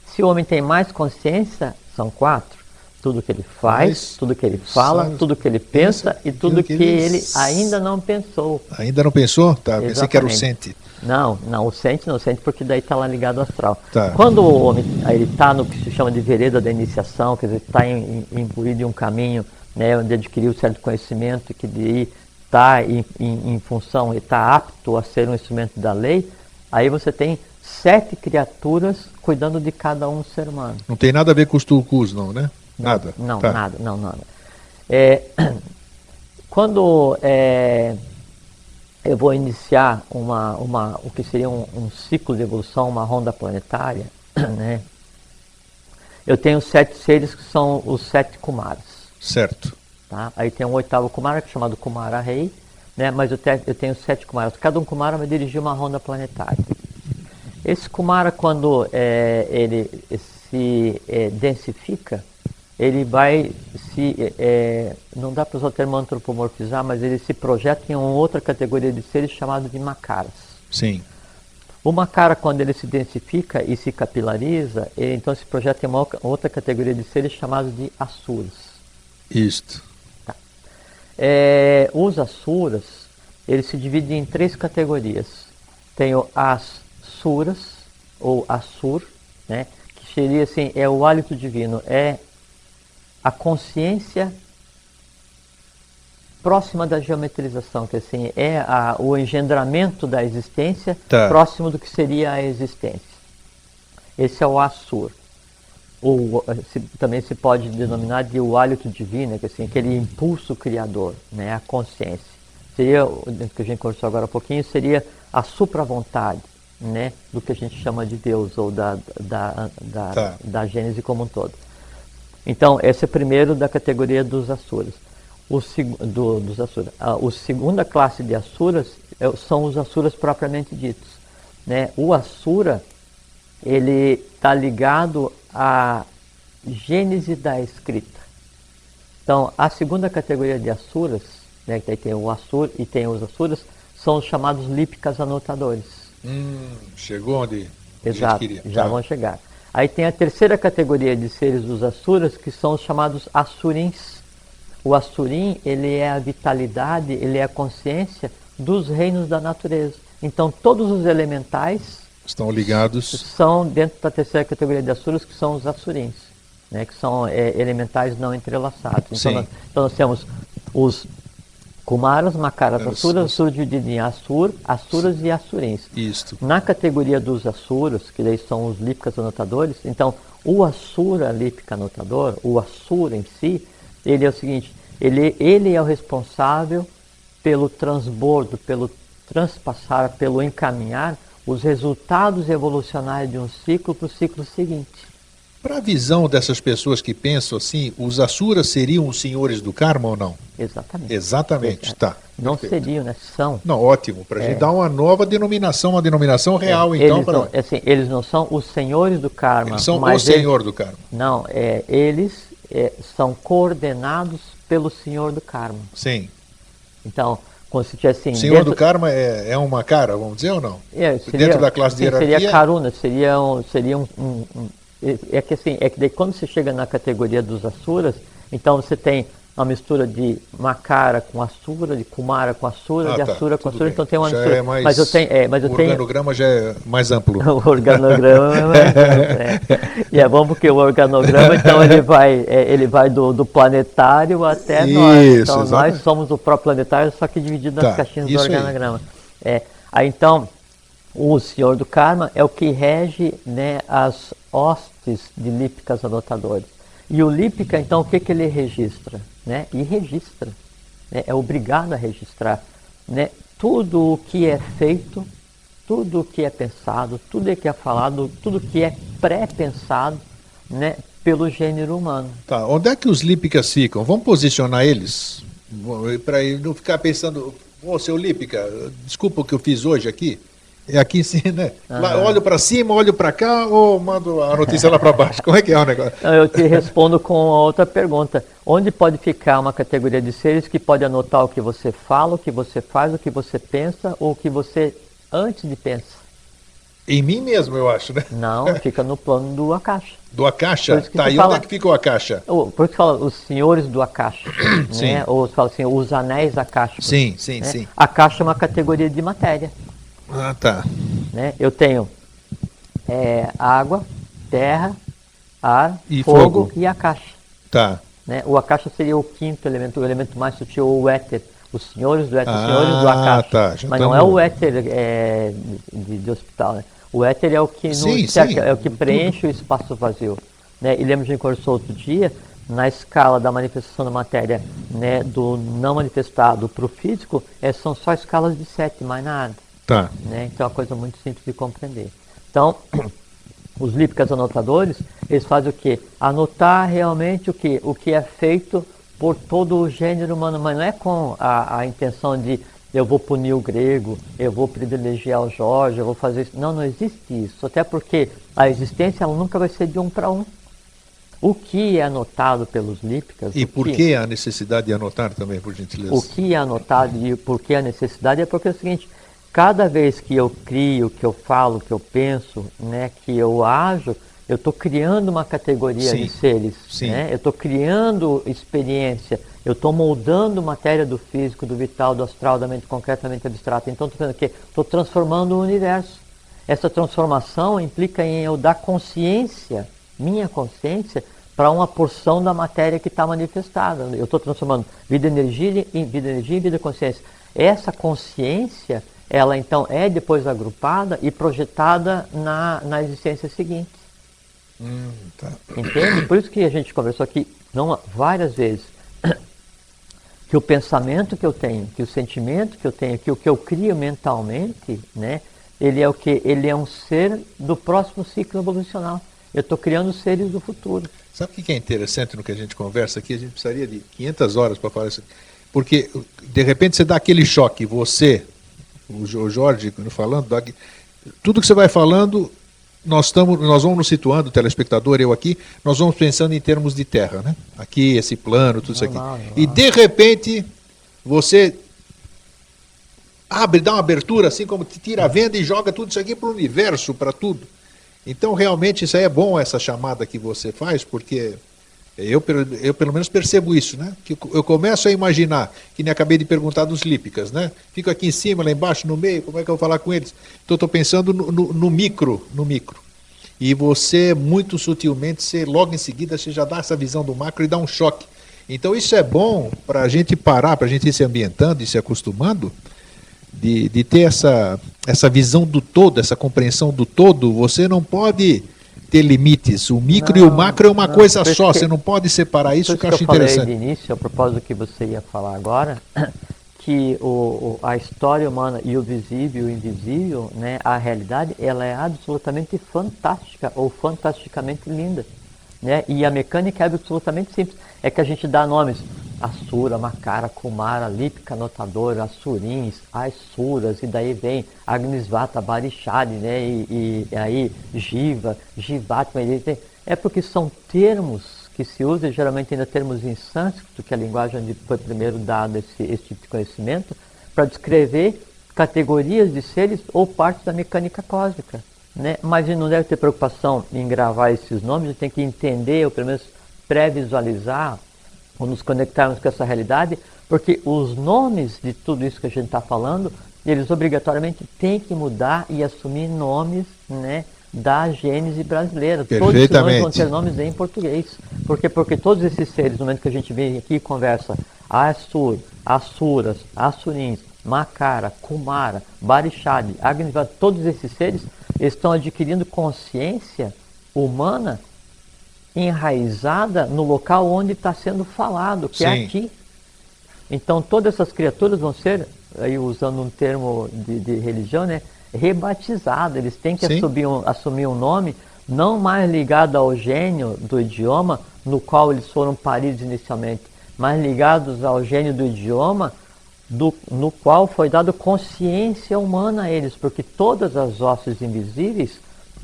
Se o homem tem mais consciência, são quatro. tudo que ele faz, tudo que ele fala, sabe, tudo que ele pensa e tudo que ele ainda não pensou. Ainda não pensou? Tá, Exatamente. pensei que era o sente. Não, o sente não sente porque daí está lá ligado ao astral. Tá. Quando o homem ele está no que se chama de vereda da iniciação, quer dizer, está imbuído em um caminho, né, onde adquiriu certo conhecimento, que daí está em função e está apto a ser um instrumento da lei, aí você tem 7 criaturas cuidando de cada um ser humano. Não tem nada a ver com os tulcus, não, né? Nada? Não, tá. nada. Quando eu vou iniciar o que seria um ciclo de evolução, uma ronda planetária, né? Eu tenho 7 seres que são os 7 Kumaras. Certo. Tá? Aí tem um 8º Kumara, que é chamado Kumara Rei, né? Mas eu tenho 7 Kumaras. Cada um Kumara vai dirigir uma ronda planetária. Esse Kumara, quando ele se densifica, ele vai não dá para usar o termo antropomorfizar, mas ele se projeta em uma outra categoria de seres chamado de Makaras. Sim. O Makara, quando ele se densifica e se capilariza, ele então se projeta em uma outra categoria de seres chamados de Asuras. Isto. Tá. Os Asuras, eles se dividem em 3 categorias. Tem o Asuras, ou Asur, né, que seria assim, o hálito divino, a consciência próxima da geometrização, que assim, o engendramento da existência próximo do que seria a existência. Esse é o Asur. Também se pode denominar de o hálito divino, que assim, aquele impulso criador, né, a consciência. Seria, dentro que a gente conversou agora há pouquinho, seria a supravontade, né, do que a gente chama de Deus, ou da Gênese como um todo. Então, esse é o primeiro da categoria dos Asuras. A segunda classe de Asuras são os Asuras propriamente ditos, né? O Asura, ele está ligado à gênese da escrita. Então, a segunda categoria de Asuras, né, que aí tem o Asur e tem os Asuras, são os chamados lípicas anotadores. Chegou onde Exato, queria. Já vão chegar. Aí tem a terceira categoria de seres dos Asuras, que são os chamados Assurins. O Assurim, ele é a vitalidade, ele é a consciência dos reinos da natureza. Então, todos os elementais estão ligados. São dentro da terceira categoria de Asuras, que são os Assurins, né, que são elementais não entrelaçados. Então nós temos os Kumaras, Makaras, Asuras, Asuras divididos em Asuras e Assurins. Isto. Na categoria dos Asuras, que daí são os lípicas anotadores, então o Asura lípica anotador, o Asura em si, ele é o seguinte, ele é o responsável pelo transbordo, pelo transpassar, pelo encaminhar os resultados evolucionários de um ciclo para o ciclo seguinte. Para a visão dessas pessoas que pensam assim, os Asuras seriam os senhores do karma ou não? Exatamente. Exatamente, tá. Não Perfeito. seriam, né? São. Não, ótimo, para a gente dar uma nova denominação, uma denominação real, então. Eles não são os senhores do karma. Eles são o senhor do karma. Não, eles são coordenados pelo senhor do karma. Sim. Então, como se tivesse assim... O senhor do karma é uma cara, vamos dizer ou não? Dentro da classe de hierarquia? Seria Karuna, seria que daí quando você chega na categoria dos Asuras, então você tem uma mistura de Makara com Asura, de Kumara com Asura, de Asura com Asura, então tem uma mistura. É mais, o organograma já é mais amplo. O organograma é mais amplo, E é bom porque o organograma, então, ele vai do planetário até nós. Então, exatamente. Nós somos o próprio planetário, só que dividido nas caixinhas do organograma. Aí, então, o senhor do karma é o que rege, né, as hostes de lípicas anotadores. E o lípica, então, o que ele registra? Né? E registra. Né? É obrigado a registrar. Né? Tudo o que é feito, tudo o que é pensado, tudo o que é falado, tudo o que é pré-pensado, né, pelo gênero humano. Tá, onde é que os lípicas ficam? Vamos posicionar eles? Para não ficar pensando, seu lípica, desculpa o que eu fiz hoje aqui. É aqui sim, né? Lá, olho para cima, olho para cá ou mando a notícia lá para baixo? Como é que é o negócio? Eu te respondo com outra pergunta. Onde pode ficar uma categoria de seres que pode anotar o que você fala, o que você faz, o que você pensa ou o que você antes de pensa? Em mim mesmo, eu acho, né? Não, fica no plano do Akasha. Do Akasha? Que Tá, e fala, onde é que fica o Akasha? por isso que fala os senhores do Akasha, Sim. né? Ou se fala assim, os anéis Akashicos. Sim, sim, Né? sim. Akasha é uma categoria de matéria. Ah, tá. Né? Eu tenho água, terra, ar, E fogo e Akasha. Tá. Né? O Akasha seria o quinto elemento, o elemento mais sutil, o éter. Os senhores do éter, os senhores do Akasha. Tá. Mas não é o éter de hospital, né? O éter é o que nos cerca, é o que preenche o espaço vazio. Né? E lembra que a gente conversou outro dia, na escala da manifestação da matéria, né, do não manifestado para o físico, são só escalas de 7, mais nada. Tá. Né? Então é uma coisa muito simples de compreender. Então, os lípicas anotadores, eles fazem o quê? Anotar realmente o que é feito por todo o gênero humano, mas não é com a intenção de eu vou punir o grego, eu vou privilegiar o Jorge, eu vou fazer isso. Não, não existe isso. Até porque a existência ela nunca vai ser de um para um. O que é anotado pelos lípicas... E por que a necessidade de anotar também, por gentileza? O que é anotado e por que a necessidade é porque é o seguinte, cada vez que eu crio, que eu falo, que eu penso, né, que eu ajo, eu estou criando uma categoria de seres. Né? Eu estou criando experiência, eu estou moldando matéria do físico, do vital, do astral, da mente concretamente abstrata. Então, estou fazendo o quê? Estou transformando o universo. Essa transformação implica em eu dar consciência, minha consciência, para uma porção da matéria que está manifestada. Eu estou transformando vida energia em vida consciência. Essa consciência, ela então é depois agrupada e projetada na existência seguinte. Tá. Entende? Por isso que a gente conversou aqui várias vezes que o pensamento que eu tenho, que o sentimento que eu tenho, que o que eu crio mentalmente, né, ele é o quê? Ele é um ser do próximo ciclo evolucional. Eu estou criando seres do futuro. Sabe o que é interessante no que a gente conversa aqui? A gente precisaria de 500 horas para falar isso. Porque, de repente, você dá aquele choque. Você, o Jorge, falando, tudo que você vai falando, nós vamos nos situando, o telespectador, eu aqui, nós vamos pensando em termos de terra, né? Aqui, esse plano, tudo isso aqui. E, de repente, você dá uma abertura, assim como tira a venda e joga tudo isso aqui para o universo, para tudo. Então, realmente, isso aí é bom, essa chamada que você faz, porque eu pelo menos percebo isso, né? Que eu começo a imaginar, que nem acabei de perguntar dos lípicas, né? Fico aqui em cima, lá embaixo, no meio, como é que eu vou falar com eles? Então, estou pensando no micro. E você, muito sutilmente, logo em seguida, você já dá essa visão do macro e dá um choque. Então, isso é bom para a gente parar, para a gente ir se ambientando e se acostumando, de ter essa visão do todo, essa compreensão do todo. Você não pode ter limites. O micro e o macro é uma coisa só. Você não pode separar isso, que eu acho interessante. Eu falei de início, a propósito do que você ia falar agora, que a história humana e o visível e o invisível, né, a realidade, ela é absolutamente fantástica ou fantasticamente linda. Né? E a mecânica é absolutamente simples. É que a gente dá nomes: Asura, Makara, Kumara, Lípica, Anotadora, Assurins, Asuras, e daí vem Agnisvata, Barishadi, né? E aí Jiva, Jivatma. É porque são termos que se usam, geralmente ainda termos em sânscrito, que é a linguagem onde foi primeiro dado esse tipo de conhecimento, para descrever categorias de seres ou partes da mecânica cósmica. Né? Mas a gente não deve ter preocupação em gravar esses nomes, a gente tem que entender, ou pelo menos pré-visualizar, ou nos conectarmos com essa realidade, porque os nomes de tudo isso que a gente está falando, eles obrigatoriamente têm que mudar e assumir nomes, né, da gênese brasileira. Todos os nomes vão ter nomes em português. Por quê? Porque todos esses seres, no momento que a gente vem aqui e conversa, Asur, Asuras, Assurins, Makara, Kumara, Barishadi, Agnisvata, todos esses seres estão adquirindo consciência humana enraizada no local onde está sendo falado, que é aqui. Então todas essas criaturas vão ser, aí usando um termo de religião, né, rebatizadas. Eles têm que assumir um nome não mais ligado ao gênio do idioma no qual eles foram paridos inicialmente, mas ligados ao gênio do idioma no qual foi dado consciência humana a eles, porque todas as hostes invisíveis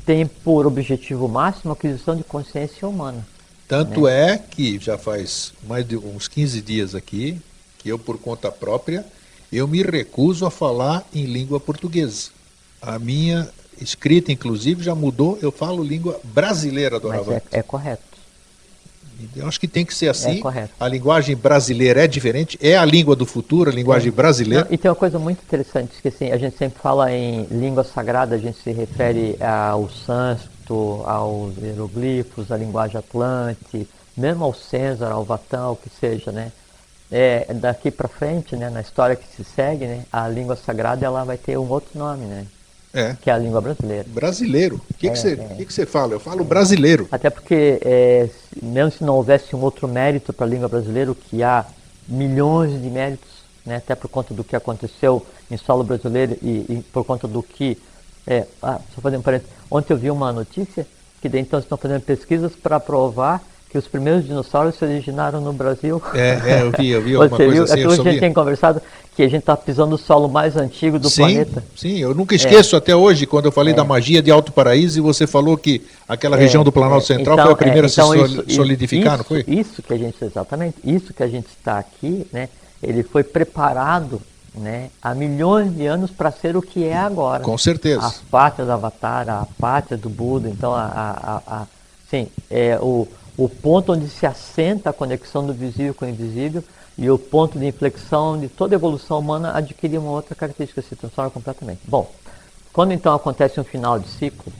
têm por objetivo máximo a aquisição de consciência humana. Tanto é que já faz mais de uns 15 dias aqui, que eu, por conta própria, eu me recuso a falar em língua portuguesa. escrita, inclusive, já mudou. Eu falo língua brasileira, dona Mas Wanda. é correto. Eu acho que tem que ser assim. É correto. A linguagem brasileira é diferente, é a língua do futuro, a linguagem brasileira. Não, e tem uma coisa muito interessante, que assim, a gente sempre fala em língua sagrada, a gente se refere ao sânscrito, aos hieroglifos, à linguagem atlante, mesmo ao César, ao Vatã, o que seja, né? Daqui para frente, né, na história que se segue, né, a língua sagrada ela vai ter um outro nome, né? Que é a língua brasileira. Brasileiro. O que você fala? Eu falo brasileiro. Até porque, mesmo se não houvesse um outro mérito para a língua brasileira, o que há milhões de méritos, né, até por conta do que aconteceu em solo brasileiro e por conta do que... só fazer um parênteses. Ontem eu vi uma notícia que daí então estão fazendo pesquisas para provar que os primeiros dinossauros se originaram no Brasil. Eu vi alguma coisa assim. Aquilo que a gente tem conversado, que a gente está pisando o solo mais antigo do planeta. Sim, eu nunca esqueço até hoje, quando eu falei da magia de Alto Paraíso, e você falou que aquela região do Planalto Central foi a primeira a se solidificar, não foi? Isso que a gente está aqui, né, ele foi preparado, né, há milhões de anos para ser o que é agora. Com certeza. A pátria do Avatar, a pátria do Buda, então o ponto onde se assenta a conexão do visível com o invisível e o ponto de inflexão de toda a evolução humana adquirir uma outra característica, se transforma completamente. Bom, quando então acontece um final de ciclo,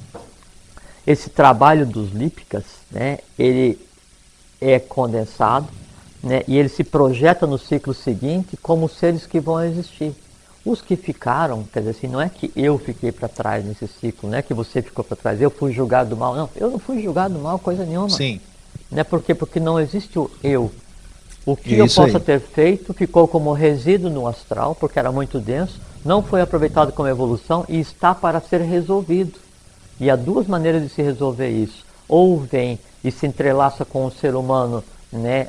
esse trabalho dos lípicas, né, ele é condensado, né, e ele se projeta no ciclo seguinte como seres que vão existir. Os que ficaram, quer dizer assim, não é que eu fiquei para trás nesse ciclo, não é que você ficou para trás, eu fui julgado mal, não, eu não fui julgado mal coisa nenhuma. Sim. Né? Por quê? Porque não existe o eu. O que eu possa ter feito ficou como resíduo no astral, porque era muito denso, não foi aproveitado como evolução e está para ser resolvido. E há duas maneiras de se resolver isso. Ou vem e se entrelaça com o ser humano, né,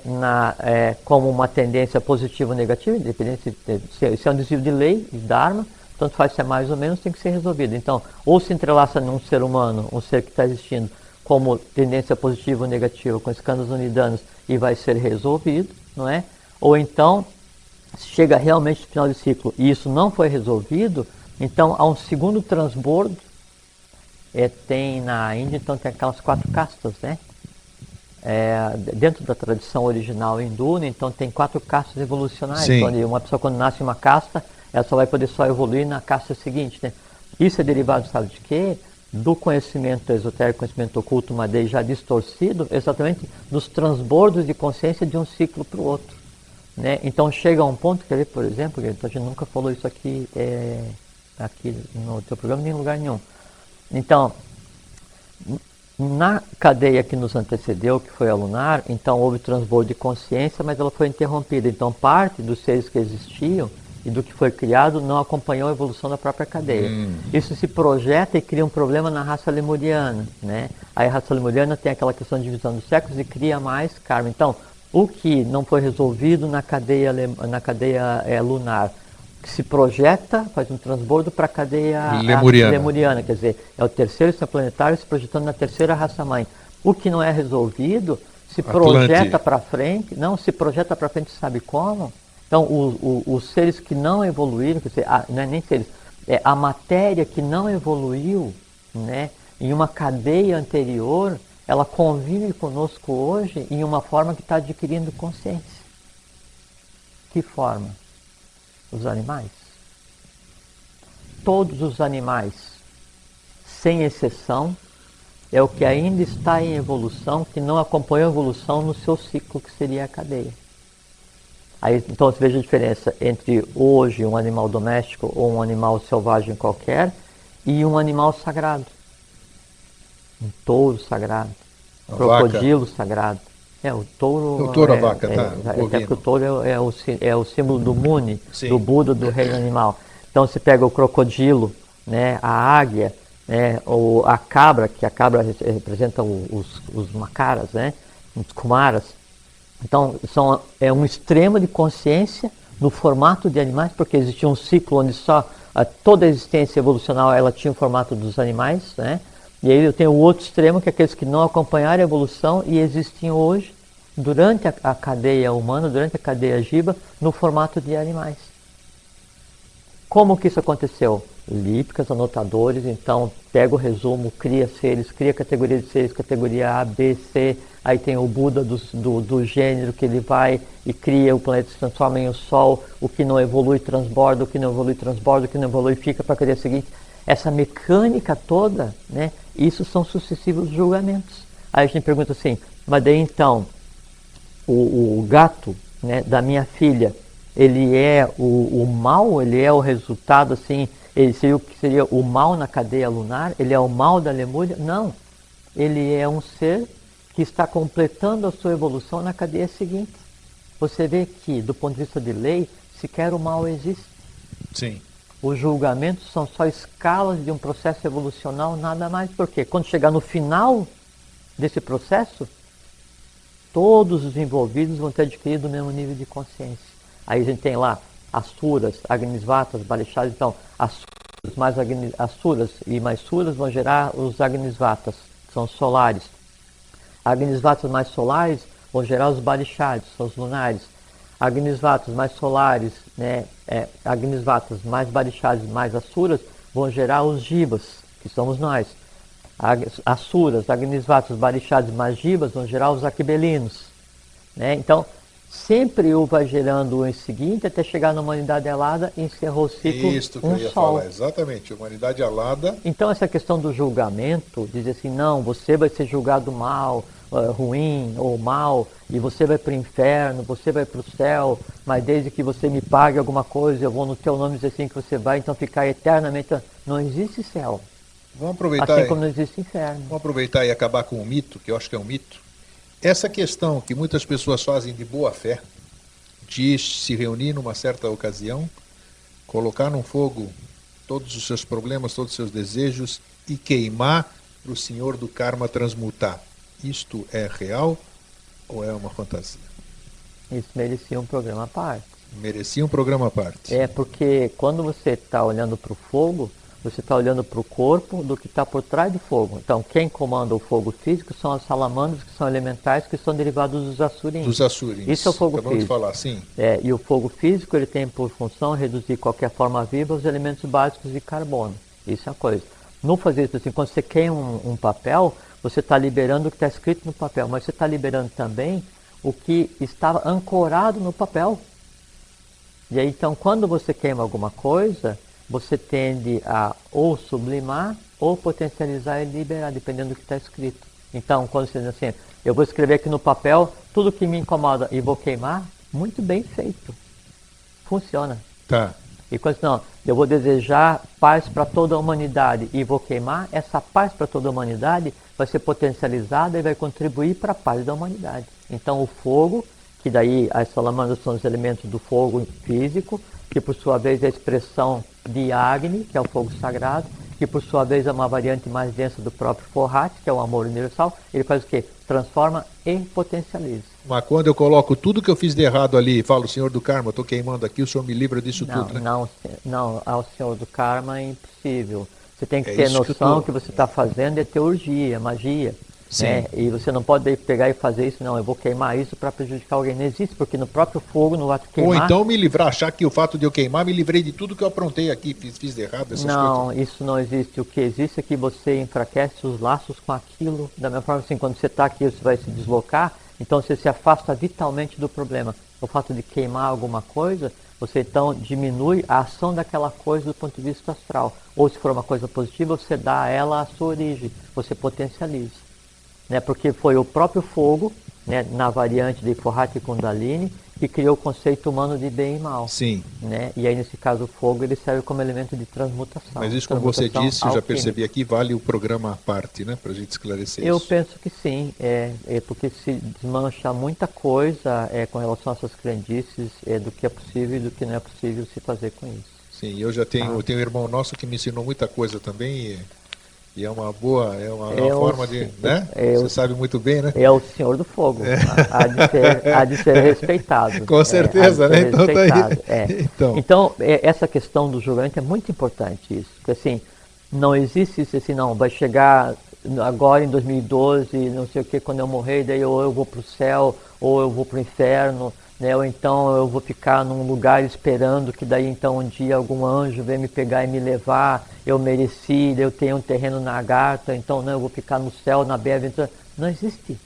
como uma tendência positiva ou negativa, independente se é um desvio de lei, de dharma, tanto faz se é mais ou menos, tem que ser resolvido. Então, ou se entrelaça num ser humano, um ser que está existindo, como tendência positiva ou negativa, com escândalos unidanos, e vai ser resolvido, não é? Ou então, chega realmente no final do ciclo e isso não foi resolvido, então há um segundo transbordo. Tem na Índia, então tem aquelas 4 castas, né? Dentro da tradição original hindu, né? Então tem 4 castas evolucionárias, onde uma pessoa quando nasce em uma casta, ela só vai poder só evoluir na casta seguinte, né? Isso é derivado, sabe de quê? Do conhecimento esotérico, conhecimento oculto, mas daí já distorcido, exatamente dos transbordos de consciência de um ciclo para o outro. Né? Então chega a um ponto, quer ver, por exemplo, a gente nunca falou isso aqui no teu programa, nem em lugar nenhum. Então, na cadeia que nos antecedeu, que foi a lunar, então houve transbordo de consciência, mas ela foi interrompida. Então parte dos seres que existiam e do que foi criado não acompanhou a evolução da própria cadeia. Isso se projeta e cria um problema na raça lemuriana, né? Aí a raça lemuriana tem aquela questão de divisão dos séculos e cria mais karma. Então, o que não foi resolvido na cadeia lunar, que se projeta, faz um transbordo para a cadeia lemuriana, quer dizer, é o terceiro sistema planetário se projetando na terceira raça-mãe. O que não é resolvido se projeta para frente, sabe como? Então, os seres que não evoluíram, quer dizer, não é nem seres, é a matéria que não evoluiu, né, em uma cadeia anterior, ela convive conosco hoje em uma forma que está adquirindo consciência. Que forma? Os animais. Todos os animais, sem exceção, é o que ainda está em evolução, que não acompanhou a evolução no seu ciclo, que seria a cadeia. Aí, então você veja a diferença entre hoje um animal doméstico ou um animal selvagem qualquer e um animal sagrado. Um touro sagrado, um crocodilo sagrado. O touro, a vaca, até porque o touro é o símbolo do Muni, do Buda, do reino animal. Então você pega o crocodilo, né, a águia, né, ou a cabra, que a cabra representa os macaras, né, os kumaras. Então, é um extremo de consciência no formato de animais, porque existia um ciclo onde só toda a existência evolucional ela tinha o formato dos animais, né? E aí eu tenho o outro extremo, que é aqueles que não acompanharam a evolução e existem hoje, durante a cadeia humana, durante a cadeia jiva, no formato de animais. Como que isso aconteceu? lípicas, anotadores, então pega o resumo, cria seres, cria categoria de seres, categoria A, B, C, aí tem o Buda do gênero que ele vai e cria, o planeta se transforma em o Sol, o que não evolui transborda, o que não evolui transborda, o que não evolui fica para a cadeia seguinte. Essa mecânica toda, né, isso são sucessivos julgamentos. Aí a gente pergunta assim, mas daí então, o gato, né, da minha filha, ele é o mal, ele é o resultado assim, ele seria o que seria o mal na cadeia lunar, ele é o mal da Lemúria? Não, ele é um ser que está completando a sua evolução na cadeia seguinte. Você vê que, do ponto de vista de lei, sequer o mal existe. Sim. Os julgamentos são só escalas de um processo evolucional, nada mais. Porque quando chegar no final desse processo, todos os envolvidos vão ter adquirido o mesmo nível de consciência. Aí a gente tem lá Asuras, Agnisvatas, Balixares. Então, Asuras e mais Suras vão gerar os Agnisvatas, que são os solares. Agnisvatas mais solares vão gerar os Balixares, são os lunares. Agnisvatas mais solares, né, Agnisvatas mais Balixares mais Asuras vão gerar os Jivas, que somos nós. Asuras, Agnisvatas, Balixares mais Jivas vão gerar os Aquibelinos. Né? Então, sempre o vai gerando o seguinte até chegar na humanidade alada e encerrou o ciclo. Isto que eu ia falar, exatamente, humanidade alada. Então essa questão do julgamento, dizer assim, não, você vai ser julgado mal, ruim ou mal, e você vai para o inferno, você vai para o céu, mas desde que você me pague alguma coisa, eu vou no teu nome dizer assim que você vai, então ficar eternamente. Não existe céu. Vamos aproveitar assim como não existe inferno. Vamos aproveitar e acabar com um mito, que eu acho que é um mito. Essa questão que muitas pessoas fazem de boa fé, de se reunir numa certa ocasião, colocar no fogo todos os seus problemas, todos os seus desejos e queimar para o Senhor do Karma transmutar. Isto é real ou é uma fantasia? Isso merecia um programa à parte. Merecia um programa à parte. É porque quando você está olhando para o fogo, você está olhando para o corpo do que está por trás do fogo. Então, quem comanda o fogo físico são as salamandras, que são elementais, que são derivados dos assurins. Dos assurins. Isso é o fogo Acabamos físico. de falar, sim. E o fogo físico ele tem por função reduzir qualquer forma viva aos elementos básicos de carbono. Isso é a coisa. Não fazer isso assim, quando você queima um papel, você está liberando o que está escrito no papel, mas você está liberando também o que estava ancorado no papel. E aí, então, quando você queima alguma coisa, você tende a ou sublimar ou potencializar e liberar, dependendo do que está escrito. Então, quando você diz assim, eu vou escrever aqui no papel tudo que me incomoda e vou queimar, muito bem feito. Funciona. Tá. E quando não, eu vou desejar paz para toda a humanidade e vou queimar, essa paz para toda a humanidade vai ser potencializada e vai contribuir para a paz da humanidade. Então, o fogo, que daí as salamandras são os elementos do fogo físico, que por sua vez é a expressão de Agni, que é o fogo sagrado, que por sua vez é uma variante mais densa do próprio Forrat, que é o amor universal. Ele faz o quê? Transforma e potencializa. Mas quando eu coloco tudo que eu fiz de errado ali e falo, Senhor do Karma, eu estou queimando aqui, o Senhor me livra disso tudo, né? Não, ao Senhor do Karma é impossível. Você tem que ter noção que você está fazendo é teurgia, magia. Né? E você não pode pegar e fazer isso, não, eu vou queimar isso para prejudicar alguém. Não existe, porque no próprio fogo, no ato de queimar... Ou então me livrar, achar que o fato de eu queimar, me livrei de tudo que eu aprontei aqui, fiz de errado, essas coisas. Não, isso não existe. O que existe é que você enfraquece os laços com aquilo, da mesma forma assim, quando você está aqui, você vai se deslocar, então você se afasta vitalmente do problema. O fato de queimar alguma coisa, você então diminui a ação daquela coisa do ponto de vista astral. Ou se for uma coisa positiva, você dá a ela a sua origem, você potencializa. Né, porque foi o próprio fogo, né, na variante de Forrat e Kundalini, que criou o conceito humano de bem e mal. Sim. Né? E aí, nesse caso, o fogo ele serve como elemento de transmutação. Mas isso, como você disse, eu já percebi aqui, vale o programa à parte, né, para a gente esclarecer isso. Eu penso que sim, porque se desmancha muita coisa com relação a essas crendices do que é possível e do que não é possível se fazer com isso. Sim, eu já tenho um irmão nosso que me ensinou muita coisa também. E é uma boa, uma forma de, né? Você sabe muito bem, né? É o Senhor do Fogo, há de ser respeitado. Com certeza, né? Então, tá aí. Então, essa questão do julgamento é muito importante isso. Porque assim, não existe isso assim, não, vai chegar agora em 2012, não sei o que, quando eu morrer, daí ou eu vou para o céu, ou eu vou para o inferno. né? Ou então eu vou ficar num lugar esperando que daí então um dia algum anjo venha me pegar e me levar, eu mereci, eu tenho um terreno na Agartha, então não, eu vou ficar no céu, na bem-aventurança. Não existe.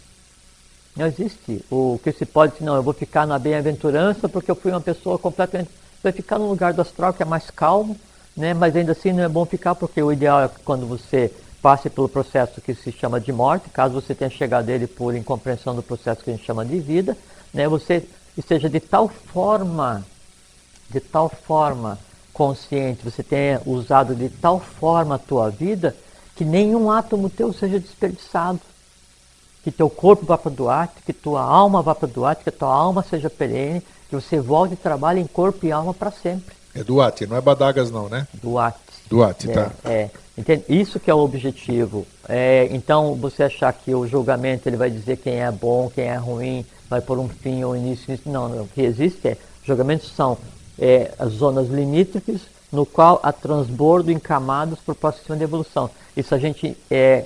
Não existe. O que se pode dizer, não, eu vou ficar na bem-aventurança porque eu fui uma pessoa completamente... Você vai ficar num lugar do astral que é mais calmo, né? Mas ainda assim não é bom ficar, porque o ideal é que quando você passe pelo processo que se chama de morte, caso você tenha chegado a ele por incompreensão do processo que a gente chama de vida, né? Você esteja de tal forma consciente, você tenha usado de tal forma a tua vida, que nenhum átomo teu seja desperdiçado. Que teu corpo vá para o Duarte, que tua alma vá para o Duarte, que a tua alma seja perene, que você volte e trabalhe em corpo e alma para sempre. É Duarte, não é Badagas não, né? Duarte. Duarte, tá. Entende? Isso que é o objetivo. Então, você achar que o julgamento ele vai dizer quem é bom, quem é ruim, vai por um fim ou início. Não. O que existe julgamentos são as zonas limítrofes, no qual há transbordo em camadas por processo de evolução. Isso a gente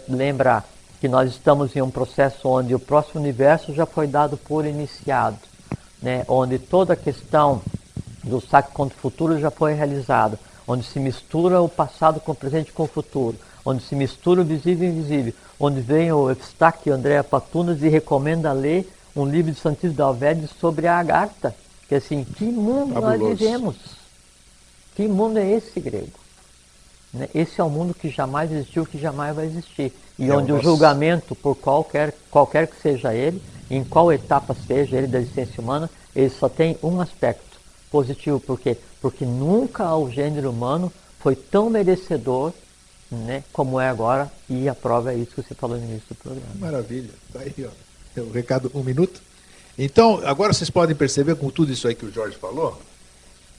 lembrar que nós estamos em um processo onde o próximo universo já foi dado por iniciado, né? Onde toda a questão do saque contra o futuro já foi realizada, onde se mistura o passado com o presente com o futuro, onde se mistura o visível e o invisível, onde vem o Eustáquio Andréa Patunas e recomenda ler um livro de Santíssimo Dalvédio sobre a Agartha, que assim, que mundo Fabuloso. nós vivemos? Que mundo é esse, grego? Esse é um mundo que jamais existiu, que jamais vai existir. E onde o julgamento, por qualquer que seja ele, em qual etapa seja ele da existência humana, ele só tem um aspecto positivo. Por quê? Porque nunca o gênero humano foi tão merecedor, né, como é agora, e a prova é isso que você falou no início do programa. Maravilha. Tá aí, ó. O recado, 1 minuto. Então, agora vocês podem perceber com tudo isso aí que o Jorge falou,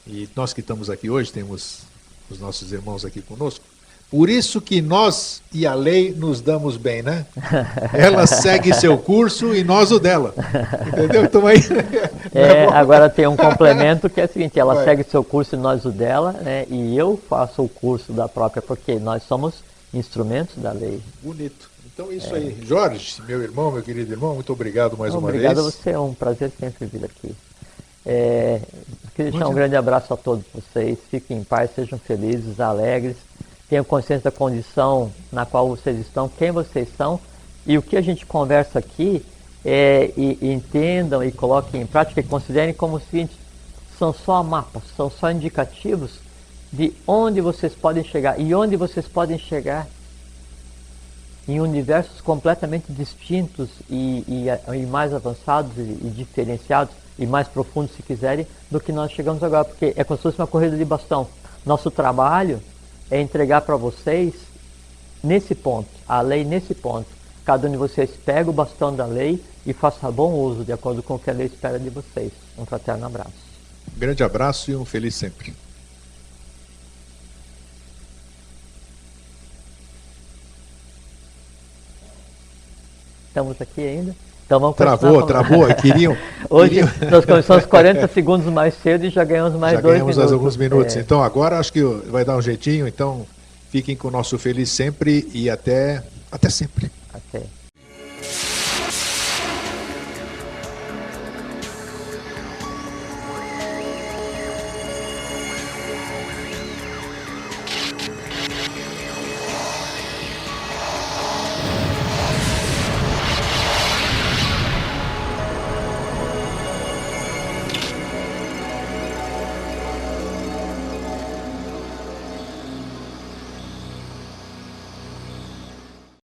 e nós que estamos aqui hoje, temos os nossos irmãos aqui conosco, por isso que nós e a lei nos damos bem, né? Ela segue seu curso e nós o dela. Entendeu? Então aí... Agora tem um complemento que é o seguinte, ela segue seu curso e nós o dela, né? E eu faço o curso da própria, porque nós somos instrumentos da lei. Bonito. Então isso aí. Jorge, meu irmão, meu querido irmão, muito obrigado mais uma vez. Obrigado a você, é um prazer sempre vir aqui. Queria deixar um grande abraço a todos vocês, fiquem em paz, sejam felizes, alegres, tenham consciência da condição na qual vocês estão, quem vocês são, e o que a gente conversa aqui, e entendam e coloquem em prática e considerem como o seguinte, são só mapas, são só indicativos de onde vocês podem chegar, e onde vocês podem chegar em universos completamente distintos e mais avançados e diferenciados, e mais profundos, se quiserem, do que nós chegamos agora, porque é como se fosse uma corrida de bastão. Nosso trabalho é entregar para vocês, nesse ponto, a lei nesse ponto. Cada um de vocês pega o bastão da lei e faça bom uso, de acordo com o que a lei espera de vocês. Um fraterno abraço. Um grande abraço e um feliz sempre. Estamos aqui ainda? Então vamos Travou, queriam. Hoje nós começamos 40 segundos mais cedo e já ganhamos mais 2 minutos. Já ganhamos alguns minutos. Então agora acho que vai dar um jeitinho. Então fiquem com o nosso feliz sempre e até sempre. Até.